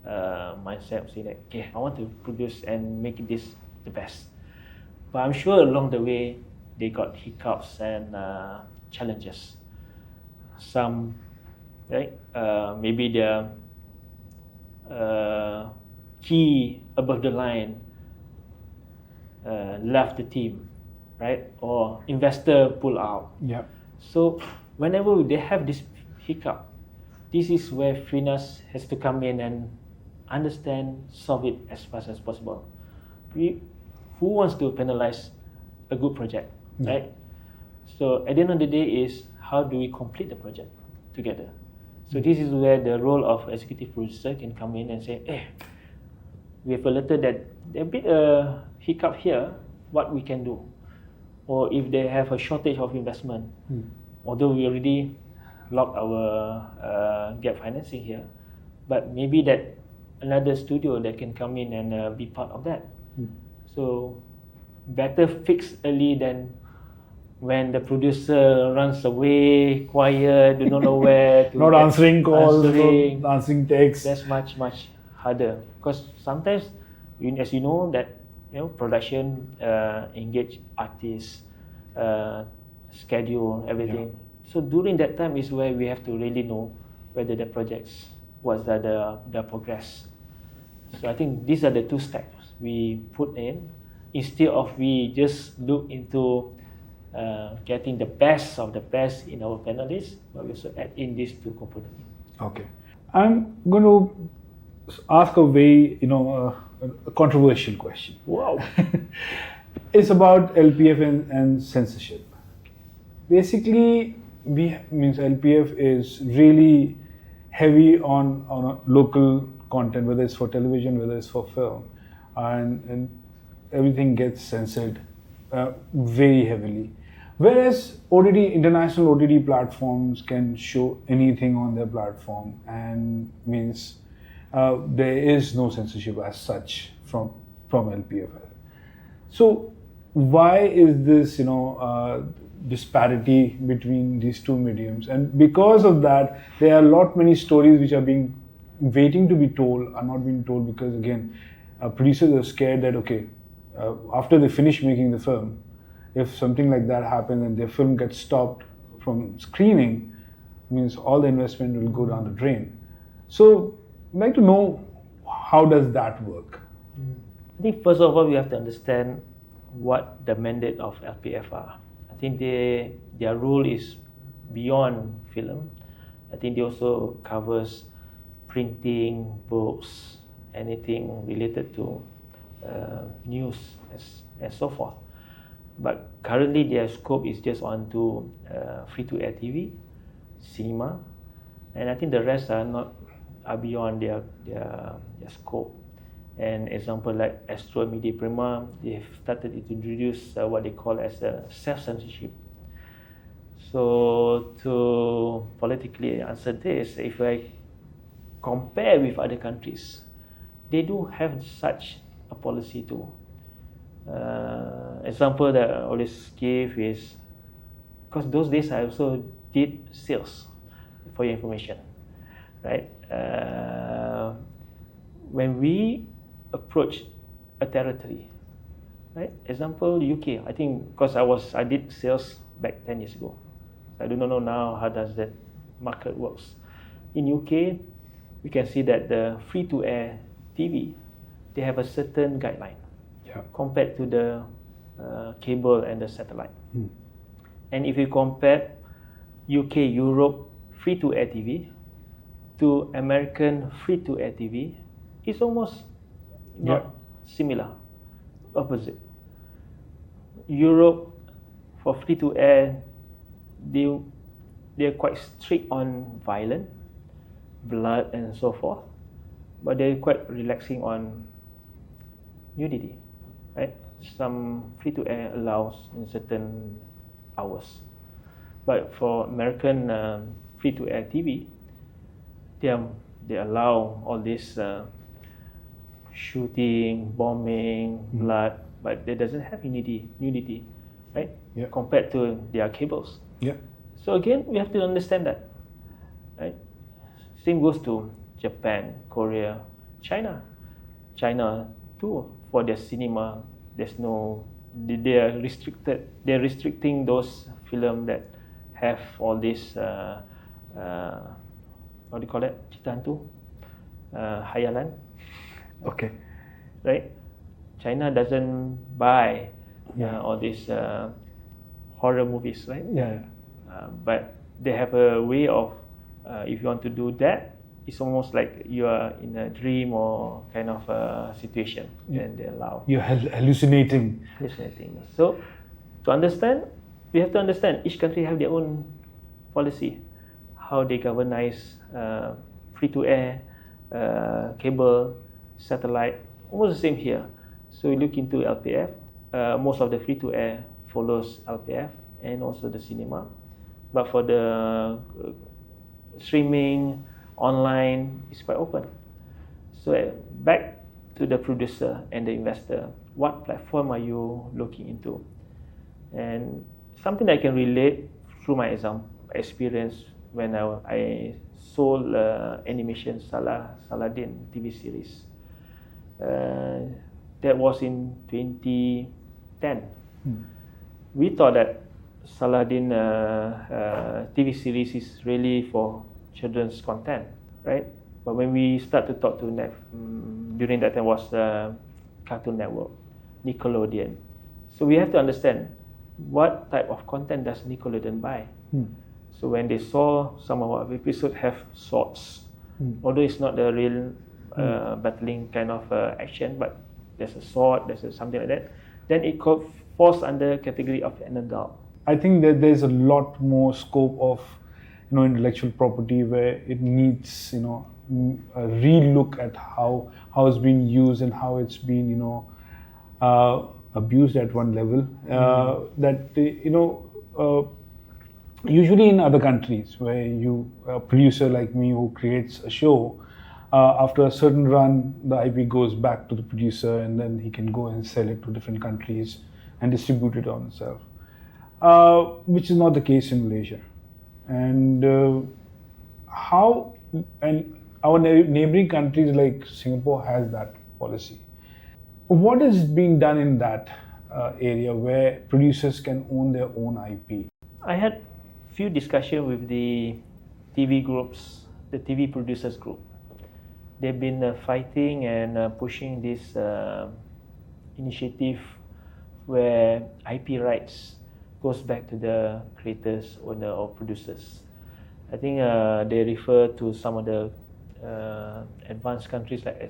mindset, say that, okay, I want to produce and make this the best. But I'm sure along the way, they got hiccups and challenges. Some, right, maybe their key above the line left the team, right, or investor pull out. Yeah. So whenever they have this hiccup, this is where FINAS has to come in and understand, solve it as fast as possible. Who wants to penalize a good project, right? So at the end of the day is how do we complete the project together? So this is where the role of executive producer can come in and say, hey, we have a letter that a bit hiccup here, what we can do. Or if they have a shortage of investment, although we already locked our gap financing here, but maybe that another studio that can come in and be part of that. So better fix early than when the producer runs away, quiet, do not know where to not answering calls, not answering texts. That's much harder because sometimes, as you know, that production engage artists, schedule everything. So during that time is where we have to really know whether the projects was the progress. So I think these are the 2 steps we put in instead of we just look into getting the best of the best in our panelists, but we also add in these 2 components. Okay, I'm going to ask a very a controversial question. Wow. It's about LPF and censorship. Basically, LPF is really heavy on local content, whether it's for television, whether it's for film, and everything gets censored very heavily. Whereas international OTT platforms can show anything on their platform, and there is no censorship as such from LPF. So why is this disparity between these two mediums, and because of that, there are many stories which are being waiting to be told are not being told, because again, producers are scared that after they finish making the film, if something like that happens and their film gets stopped from screening, means all the investment will go down the drain. So I'd like to know, how does that work? I think first of all we have to understand what the mandate of LPF are. I think their role is beyond film. I think they also covers printing, books, anything related to news and so forth. But currently their scope is just on to free-to-air TV, cinema, and I think the rest are beyond their scope. And example like Astro Media Prima, they've started to introduce what they call as a self-censorship. So to politically answer this, if I compare with other countries, they do have such a policy too. Example that I always give is, because those days I also did sales, for your information, right? When we approach a territory, right? Example UK, I think because I did sales back 10 years ago. I do not know now how does that market works. In UK, we can see that the free-to-air TV, they have a certain guideline compared to the cable and the satellite. And if you compare UK, Europe free-to-air TV to American free-to-air TV, it's almost not similar, opposite. Europe, for free-to-air, they're quite strict on violence, blood and so forth, but they're quite relaxing on nudity, right? Some free-to-air allows in certain hours, but for American free-to-air TV, they allow all this shooting, bombing, blood, but they doesn't have nudity, right? Compared to their cables. So again, we have to understand that, right? Same goes to Japan, Korea, China. China too, for their cinema, they are restricted. They're restricting those film that have all this what do you call it? Cerita hantu, hayalan. Okay. Right? China doesn't buy all these horror movies, right? But they have a way of, if you want to do that, it's almost like you are in a dream or kind of a situation, and they allow. You're hallucinating. So, to understand, we have to understand each country have their own policy, how they governize free-to-air, cable, satellite, almost the same here. So we look into LPF. Most of the free-to-air follows LPF and also the cinema. But for the streaming, online, it's quite open. So back to the producer and the investor, what platform are you looking into? And something I can relate through my experience when I sold animation Saladin TV series. That was in 2010. We thought that Saladin TV series is really for children's content, right? But when we start to talk to during that time was Cartoon Network, Nickelodeon. So we have to understand what type of content does Nickelodeon buy. So when they saw some of our episodes have swords, although it's not the real battling kind of action, but there's a sword, something like that, then it falls under category of an adult. I think that there's a lot more scope of intellectual property where it needs a relook at how it's been used and how it's been abused at one level. Usually in other countries where a producer like me who creates a show, after a certain run, the IP goes back to the producer and then he can go and sell it to different countries and distribute it on himself. which is not the case in Malaysia. And how and our neighboring countries like Singapore has that policy. What is being done in that area where producers can own their own IP? I had few discussion with the TV groups, the TV producers group. They've been fighting and pushing this initiative where IP rights goes back to the creators, owner, or producers. I think they refer to some of the advanced countries like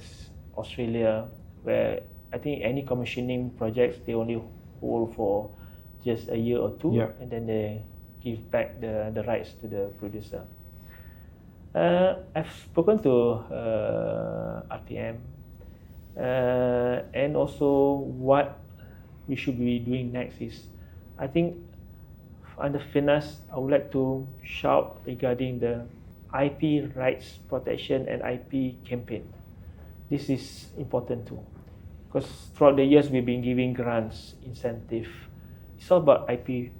Australia, where I think any commissioning projects they only hold for just a year or two, and then they give back the rights to the producer. I've spoken to RTM, and also what we should be doing next is, I think under FINAS, I would like to shout regarding the IP rights protection and IP campaign. This is important too, because throughout the years we've been giving grants, incentive. It's all about IP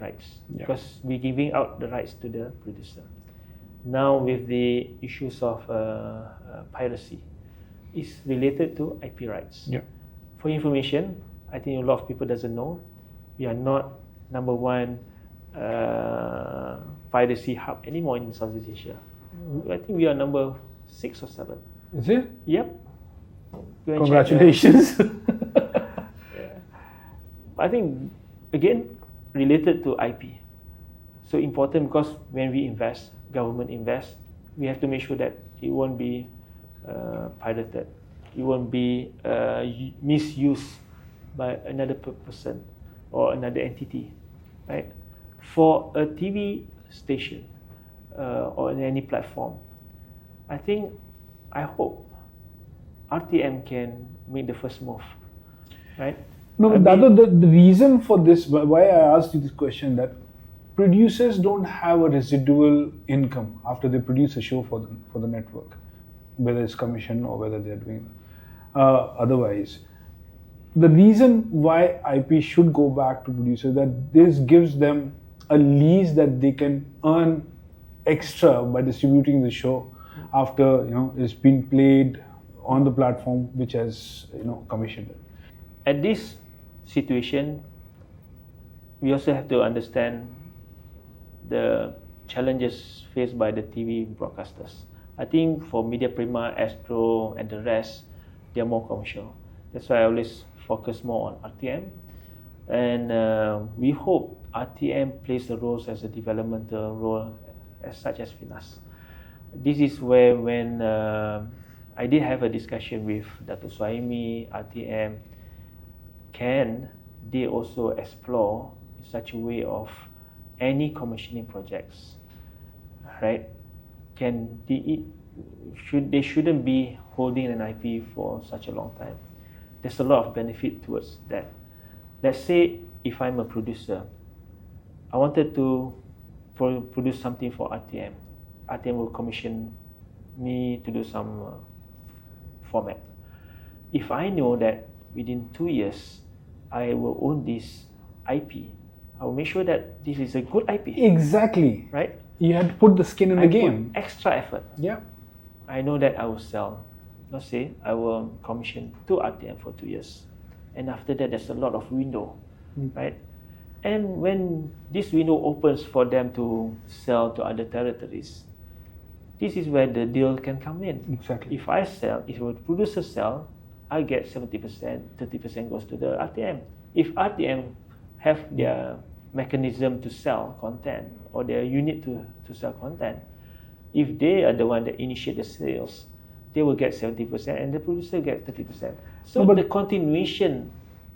rights, because we're giving out the rights to the producer. Now with the issues of piracy, it's related to IP rights. For information, I think a lot of people doesn't know, we are not number one piracy hub anymore in Southeast Asia. I think we are number 6 or 7. Is it? Yep. Congratulations. I think again related to IP. So important, because when we invest, government invest, we have to make sure that it won't be pirated, it won't be misused by another person or another entity, right? For a TV station or in any platform, I hope RTM can make the first move, right? No, the reason for this, why I asked you this question, that producers don't have a residual income after they produce a show for the network, whether it's commission or whether they're doing otherwise. The reason why IP should go back to producers, that this gives them a lease that they can earn extra by distributing the show after it's been played on the platform which has commissioned it. At this situation, we also have to understand the challenges faced by the TV broadcasters. I think for Media Prima, Astro, and the rest, they are more commercial. That's why I always focus more on RTM, and we hope RTM plays the roles as a developmental role as such as FINAS. This is where when I did have a discussion with Datuk Suhaimi, RTM, can they also explore such a way of any commissioning projects, right? They shouldn't be holding an IP for such a long time. There's a lot of benefit towards that. Let's say if I'm a producer, I wanted to produce something for RTM. RTM will commission me to do some format. If I know that within 2 years I will own this IP, I will make sure that this is a good IP. Exactly. Right? You had to put the skin in the game. Put extra effort. Yeah. I know that I will sell. Let's say I will commission to RTM for 2 years. And after that, there's a lot of window, right? And when this window opens for them to sell to other territories, this is where the deal can come in. Exactly. If I sell, if a producer sell, I get 70%, 30% goes to the RTM. If RTM have their mechanism to sell content or their unit to sell content, if they are the one that initiate the sales, they will get 70% and the producer get 30%. So the continuation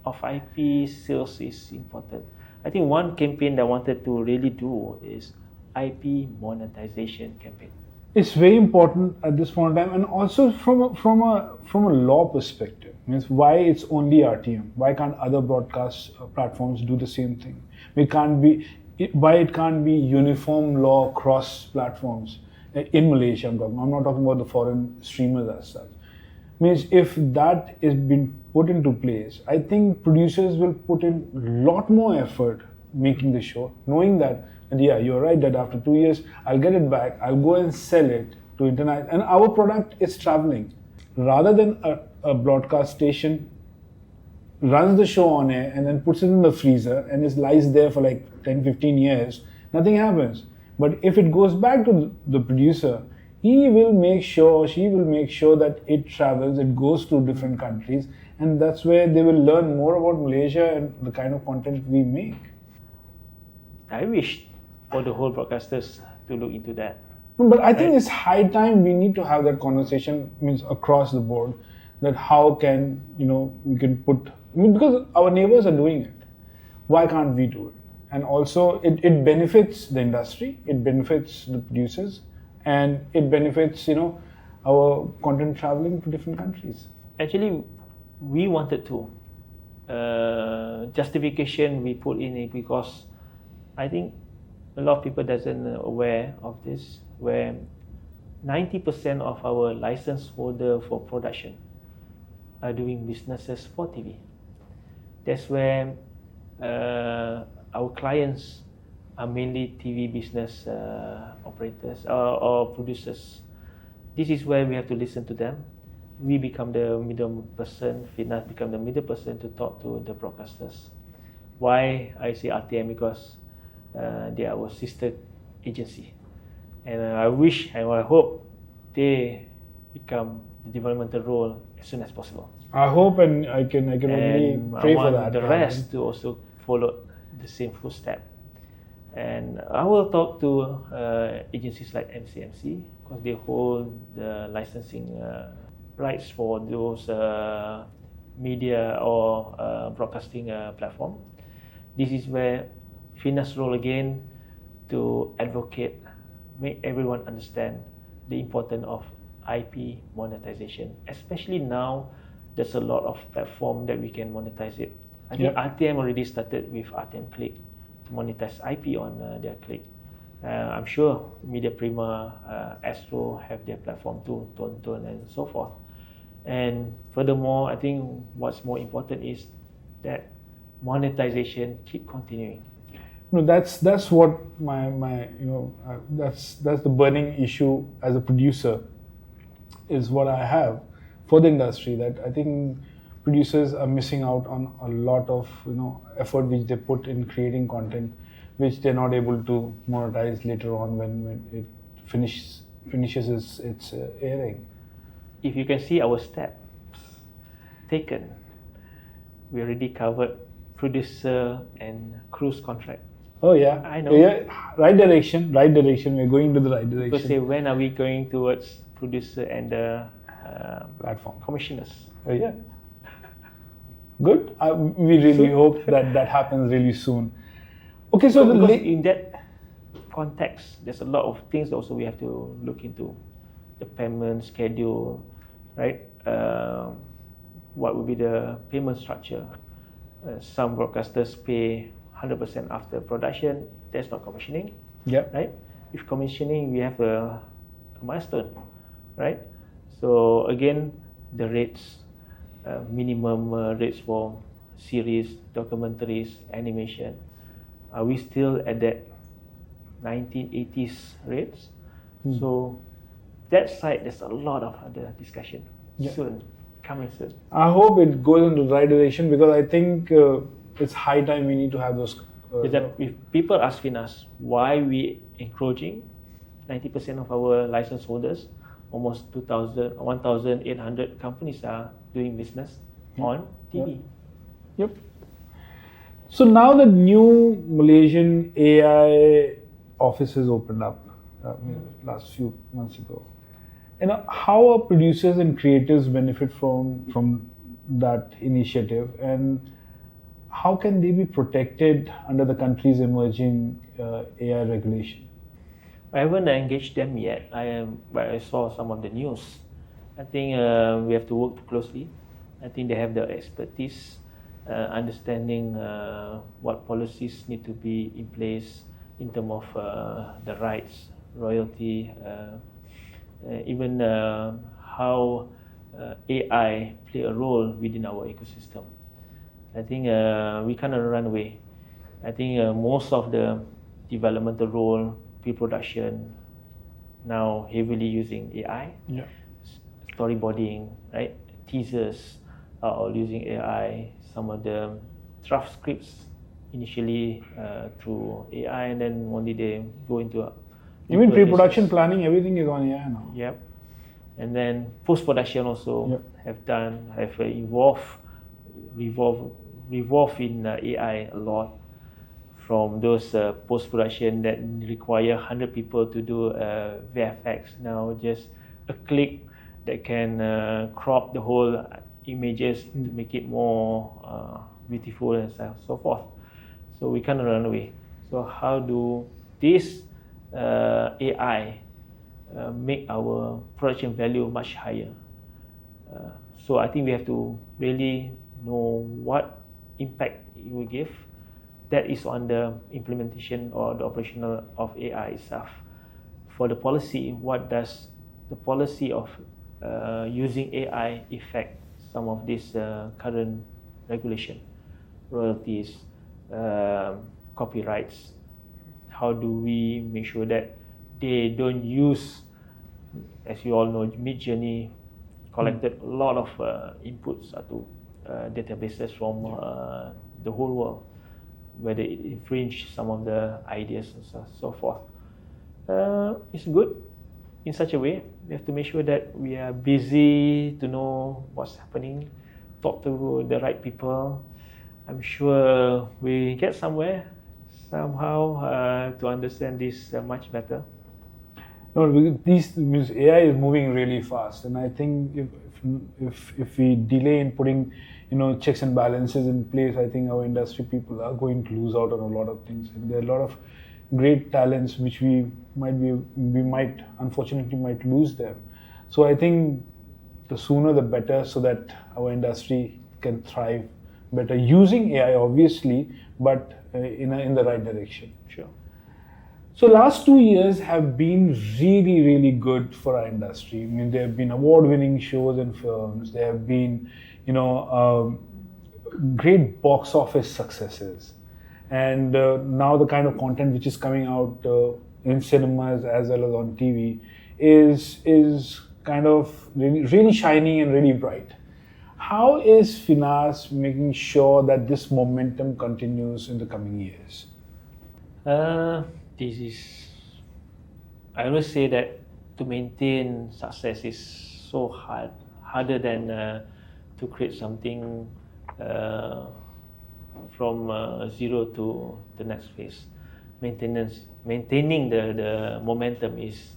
of IP sales is important. I think one campaign that I wanted to really do is IP monetization campaign. It's very important at this point in time, and also from a law perspective, means why it's only RTM? Why can't other broadcast platforms do the same thing? Why it can't be uniform law across platforms in Malaysia? I'm not talking about the foreign streamers as such. Means if that is being put into place, I think producers will put in a lot more effort making the show, knowing that, and yeah, you're right, that after 2 years, I'll get it back, I'll go and sell it to internet, and our product is traveling. Rather than a broadcast station runs the show on air and then puts it in the freezer and it lies there for like 10, 15 years, nothing happens. But if it goes back to the producer, he will make sure, she will make sure that it travels, it goes to different countries, and that's where they will learn more about Malaysia and the kind of content we make. I wish for the whole broadcasters to look into that. But I think it's high time we need to have that conversation, means across the board, that how can, we can put, because our neighbors are doing it. Why can't we do it? And also it benefits the industry, it benefits the producers, and it benefits, our content traveling to different countries. Actually, we wanted to. Justification we put in it because I think a lot of people doesn't aware of this, where 90% of our license holder for production are doing businesses for TV. That's where our clients are mainly TV business operators or producers. This is where we have to listen to them. We become the middle person, FINAS become the middle person to talk to the broadcasters. Why I say RTM? Because they are our sister agency. And I wish and I hope they become the developmental role as soon as possible. I hope, and I can only pray for that. The rest to also follow the same footstep. And I will talk to agencies like MCMC because they hold the licensing rights for those media or broadcasting platform. This is where FINAS role again to advocate, make everyone understand the importance of IP monetization. Especially now, there's a lot of platform that we can monetize it. I think RTM already started with RTM Click to monetize IP on their Click. I'm sure Media Prima, Astro have their platform too, Tonton and so forth. And furthermore, I think what's more important is that monetization keep continuing. That's what that's the burning issue as a producer, is what I have for the industry, that I think producers are missing out on a lot of effort which they put in creating content, which they're not able to monetize later on when it finishes its airing. If you can see our steps taken, we already covered producer and cruise contract. Oh yeah, I know. Yeah, right direction. We're going to the right direction. People say, when are we going towards producer and the platform commissioners? Oh yeah. Good. We really hope that happens really soon. Okay, so in that context, there's a lot of things also we have to look into. The payment schedule, right? What will be the payment structure? Some broadcasters pay 100% after production. That's not commissioning. Yeah. Right? If commissioning, we have a milestone, right? So again, the rates, minimum rates for series, documentaries, animation. Are we still at that 1980s rates? So that side, there's a lot of other discussion coming soon. I hope it goes in the right direction, because I think it's high time we need to have those. If people ask FINAS why we encroaching 90% of our license holders, almost 1,800 companies are doing business on TV. Yep. So now the new Malaysian AI office has opened up last few months ago. How are producers and creators benefit from that initiative, and how can they be protected under the country's emerging AI regulation? I haven't engaged them yet. But I saw some of the news. I think we have to work closely. I think they have the expertise, understanding what policies need to be in place in terms of the rights, royalty, even how AI play a role within our ecosystem. I think we cannot run away. I think most of the developmental role, pre-production, now heavily using AI. Yeah. Storyboarding, right? Teasers are all using AI. Some of the draft scripts initially through AI, and then only they go into Even pre-production planning, everything is on AI now. Yep. And then post-production also Yep. have revolve in AI a lot. From those post-production that require 100 people to do VFX, now just a click that can crop the whole images to make it more beautiful and so forth. So we can't run away. So how do this AI make our production value much higher? So I think we have to really know what impact it will give. That is on the implementation or the operational of AI itself. For the policy, what does the policy of using AI affect some of this current regulation, royalties, copyrights? How do we make sure that they don't use, as you all know, Midjourney collected a lot of inputs to databases from the whole world, whether it infringe some of the ideas and so forth. It's good in such a way. We have to make sure that we are busy to know what's happening, talk to the right people. I'm sure we get somewhere somehow to understand this much better. No, these AI is moving really fast, and I think if we delay in putting checks and balances in place, I think our industry people are going to lose out on a lot of things. And there are a lot of great talents which we might unfortunately lose them. So I think the sooner the better, so that our industry can thrive better using AI, obviously, but in the right direction. Sure. So last 2 years have been really, really good for our industry. I mean, there have been award-winning shows and films. There have been, great box office successes, and now the kind of content which is coming out in cinemas as well as on TV is kind of really, really shining and really bright. How is FINAS making sure that this momentum continues in the coming years? This is, I always say that to maintain success is so harder than to create something from zero to the next phase. Maintaining the momentum is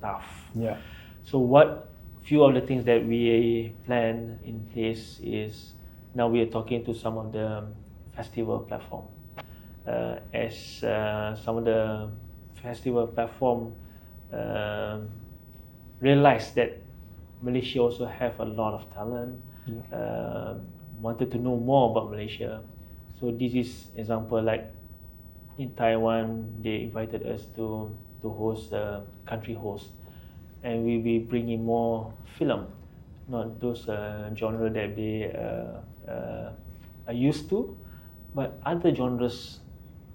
tough. Yeah. So what few of the things that we plan in place is, now we are talking to some of the festival platform. As some of the festival platform realize that Malaysia also have a lot of talent, wanted to know more about Malaysia. So this is example, like in Taiwan, they invited us to host country host, and we'll be bringing more film, not those genre that they are used to, but other genres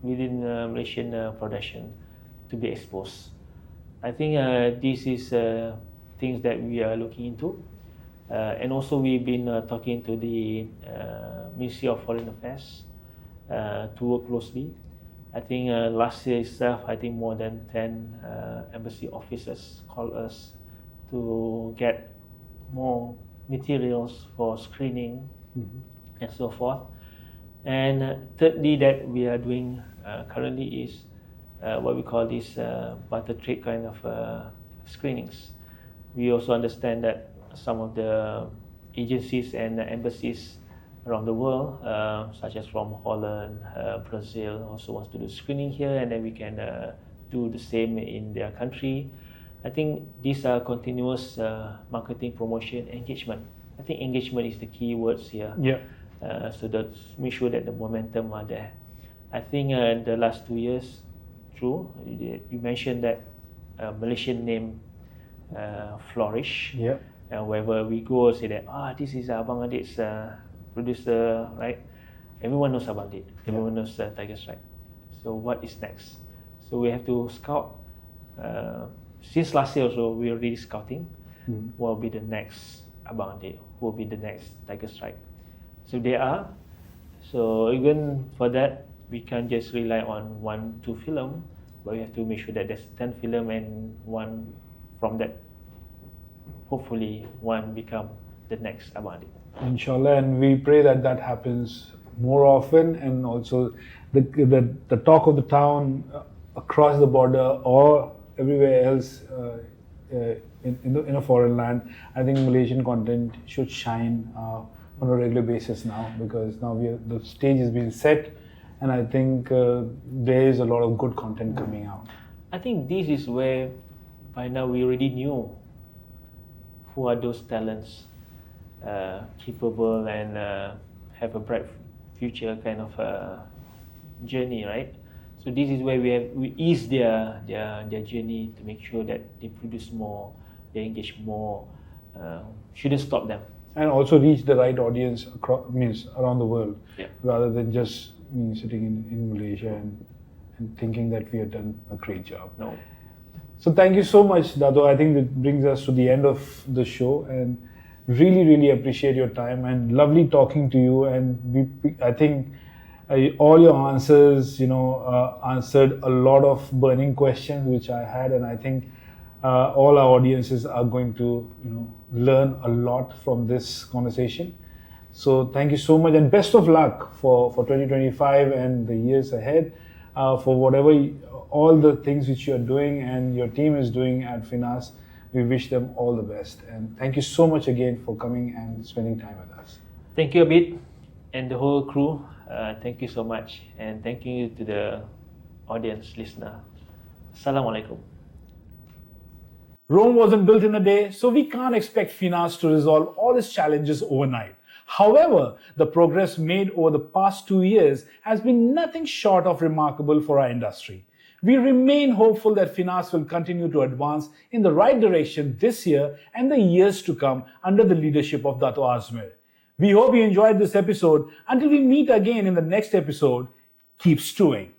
within Malaysian production to be exposed. I think this is things that we are looking into, and also we've been talking to the Ministry of Foreign Affairs to work closely. I think last year itself, I think more than 10 embassy officers called us to get more materials for screening and so forth. And thirdly, that we are doing currently is what we call this barter trade kind of screenings. We also understand that some of the agencies and embassies around the world, such as from Holland, Brazil, also wants to do screening here, and then we can do the same in their country. I think these are continuous marketing, promotion, engagement. I think engagement is the key words here. Yeah. So that make sure that the momentum are there. I think the last 2 years, true, you mentioned that Malaysian name flourish. Yeah. And wherever we go, say that this is Abang Adit's producer, right? Everyone knows about it. Everyone knows Tiger Strike. So what is next? So we have to scout. Since last year also, we are already scouting. What will be the next Abang Day? Who will be the next Tiger Strike? So they are. So even for that, we can't just rely on 1-2 film, but we have to make sure that there's 10 film and one from that. Hopefully, one become the next Abang Day. Inshallah, and we pray that that happens more often, and also the talk of the town across the border or everywhere else in a foreign land. I think Malaysian content should shine on a regular basis now, because now the stage has been set, and I think there is a lot of good content coming out. I think this is where by now we already knew who are those talents capable and have a bright future kind of journey, right? So this is where we ease their journey to make sure that they produce more, they engage more. Shouldn't stop them. And also reach the right audience around the world, Yeah. rather than just sitting in Malaysia and thinking that we have done a great job. No. So thank you so much, Dato. I think that brings us to the end of the show, and really appreciate your time, and lovely talking to you. And I think all your answers, answered a lot of burning questions which I had, and I think all our audiences are going to, learn a lot from this conversation. So thank you so much, and best of luck for 2025 and the years ahead, for whatever all the things which you are doing and your team is doing at FINAS. We wish them all the best, and thank you so much again for coming and spending time with us. Thank you, Abid, and the whole crew. Thank you so much, and thank you to the audience listener. Assalamualaikum. Rome wasn't built in a day, so we can't expect FINAS to resolve all its challenges overnight. However, the progress made over the past 2 years has been nothing short of remarkable for our industry. We remain hopeful that FINAS will continue to advance in the right direction this year and the years to come under the leadership of Datuk Azmir. We hope you enjoyed this episode. Until we meet again in the next episode, keep stewing.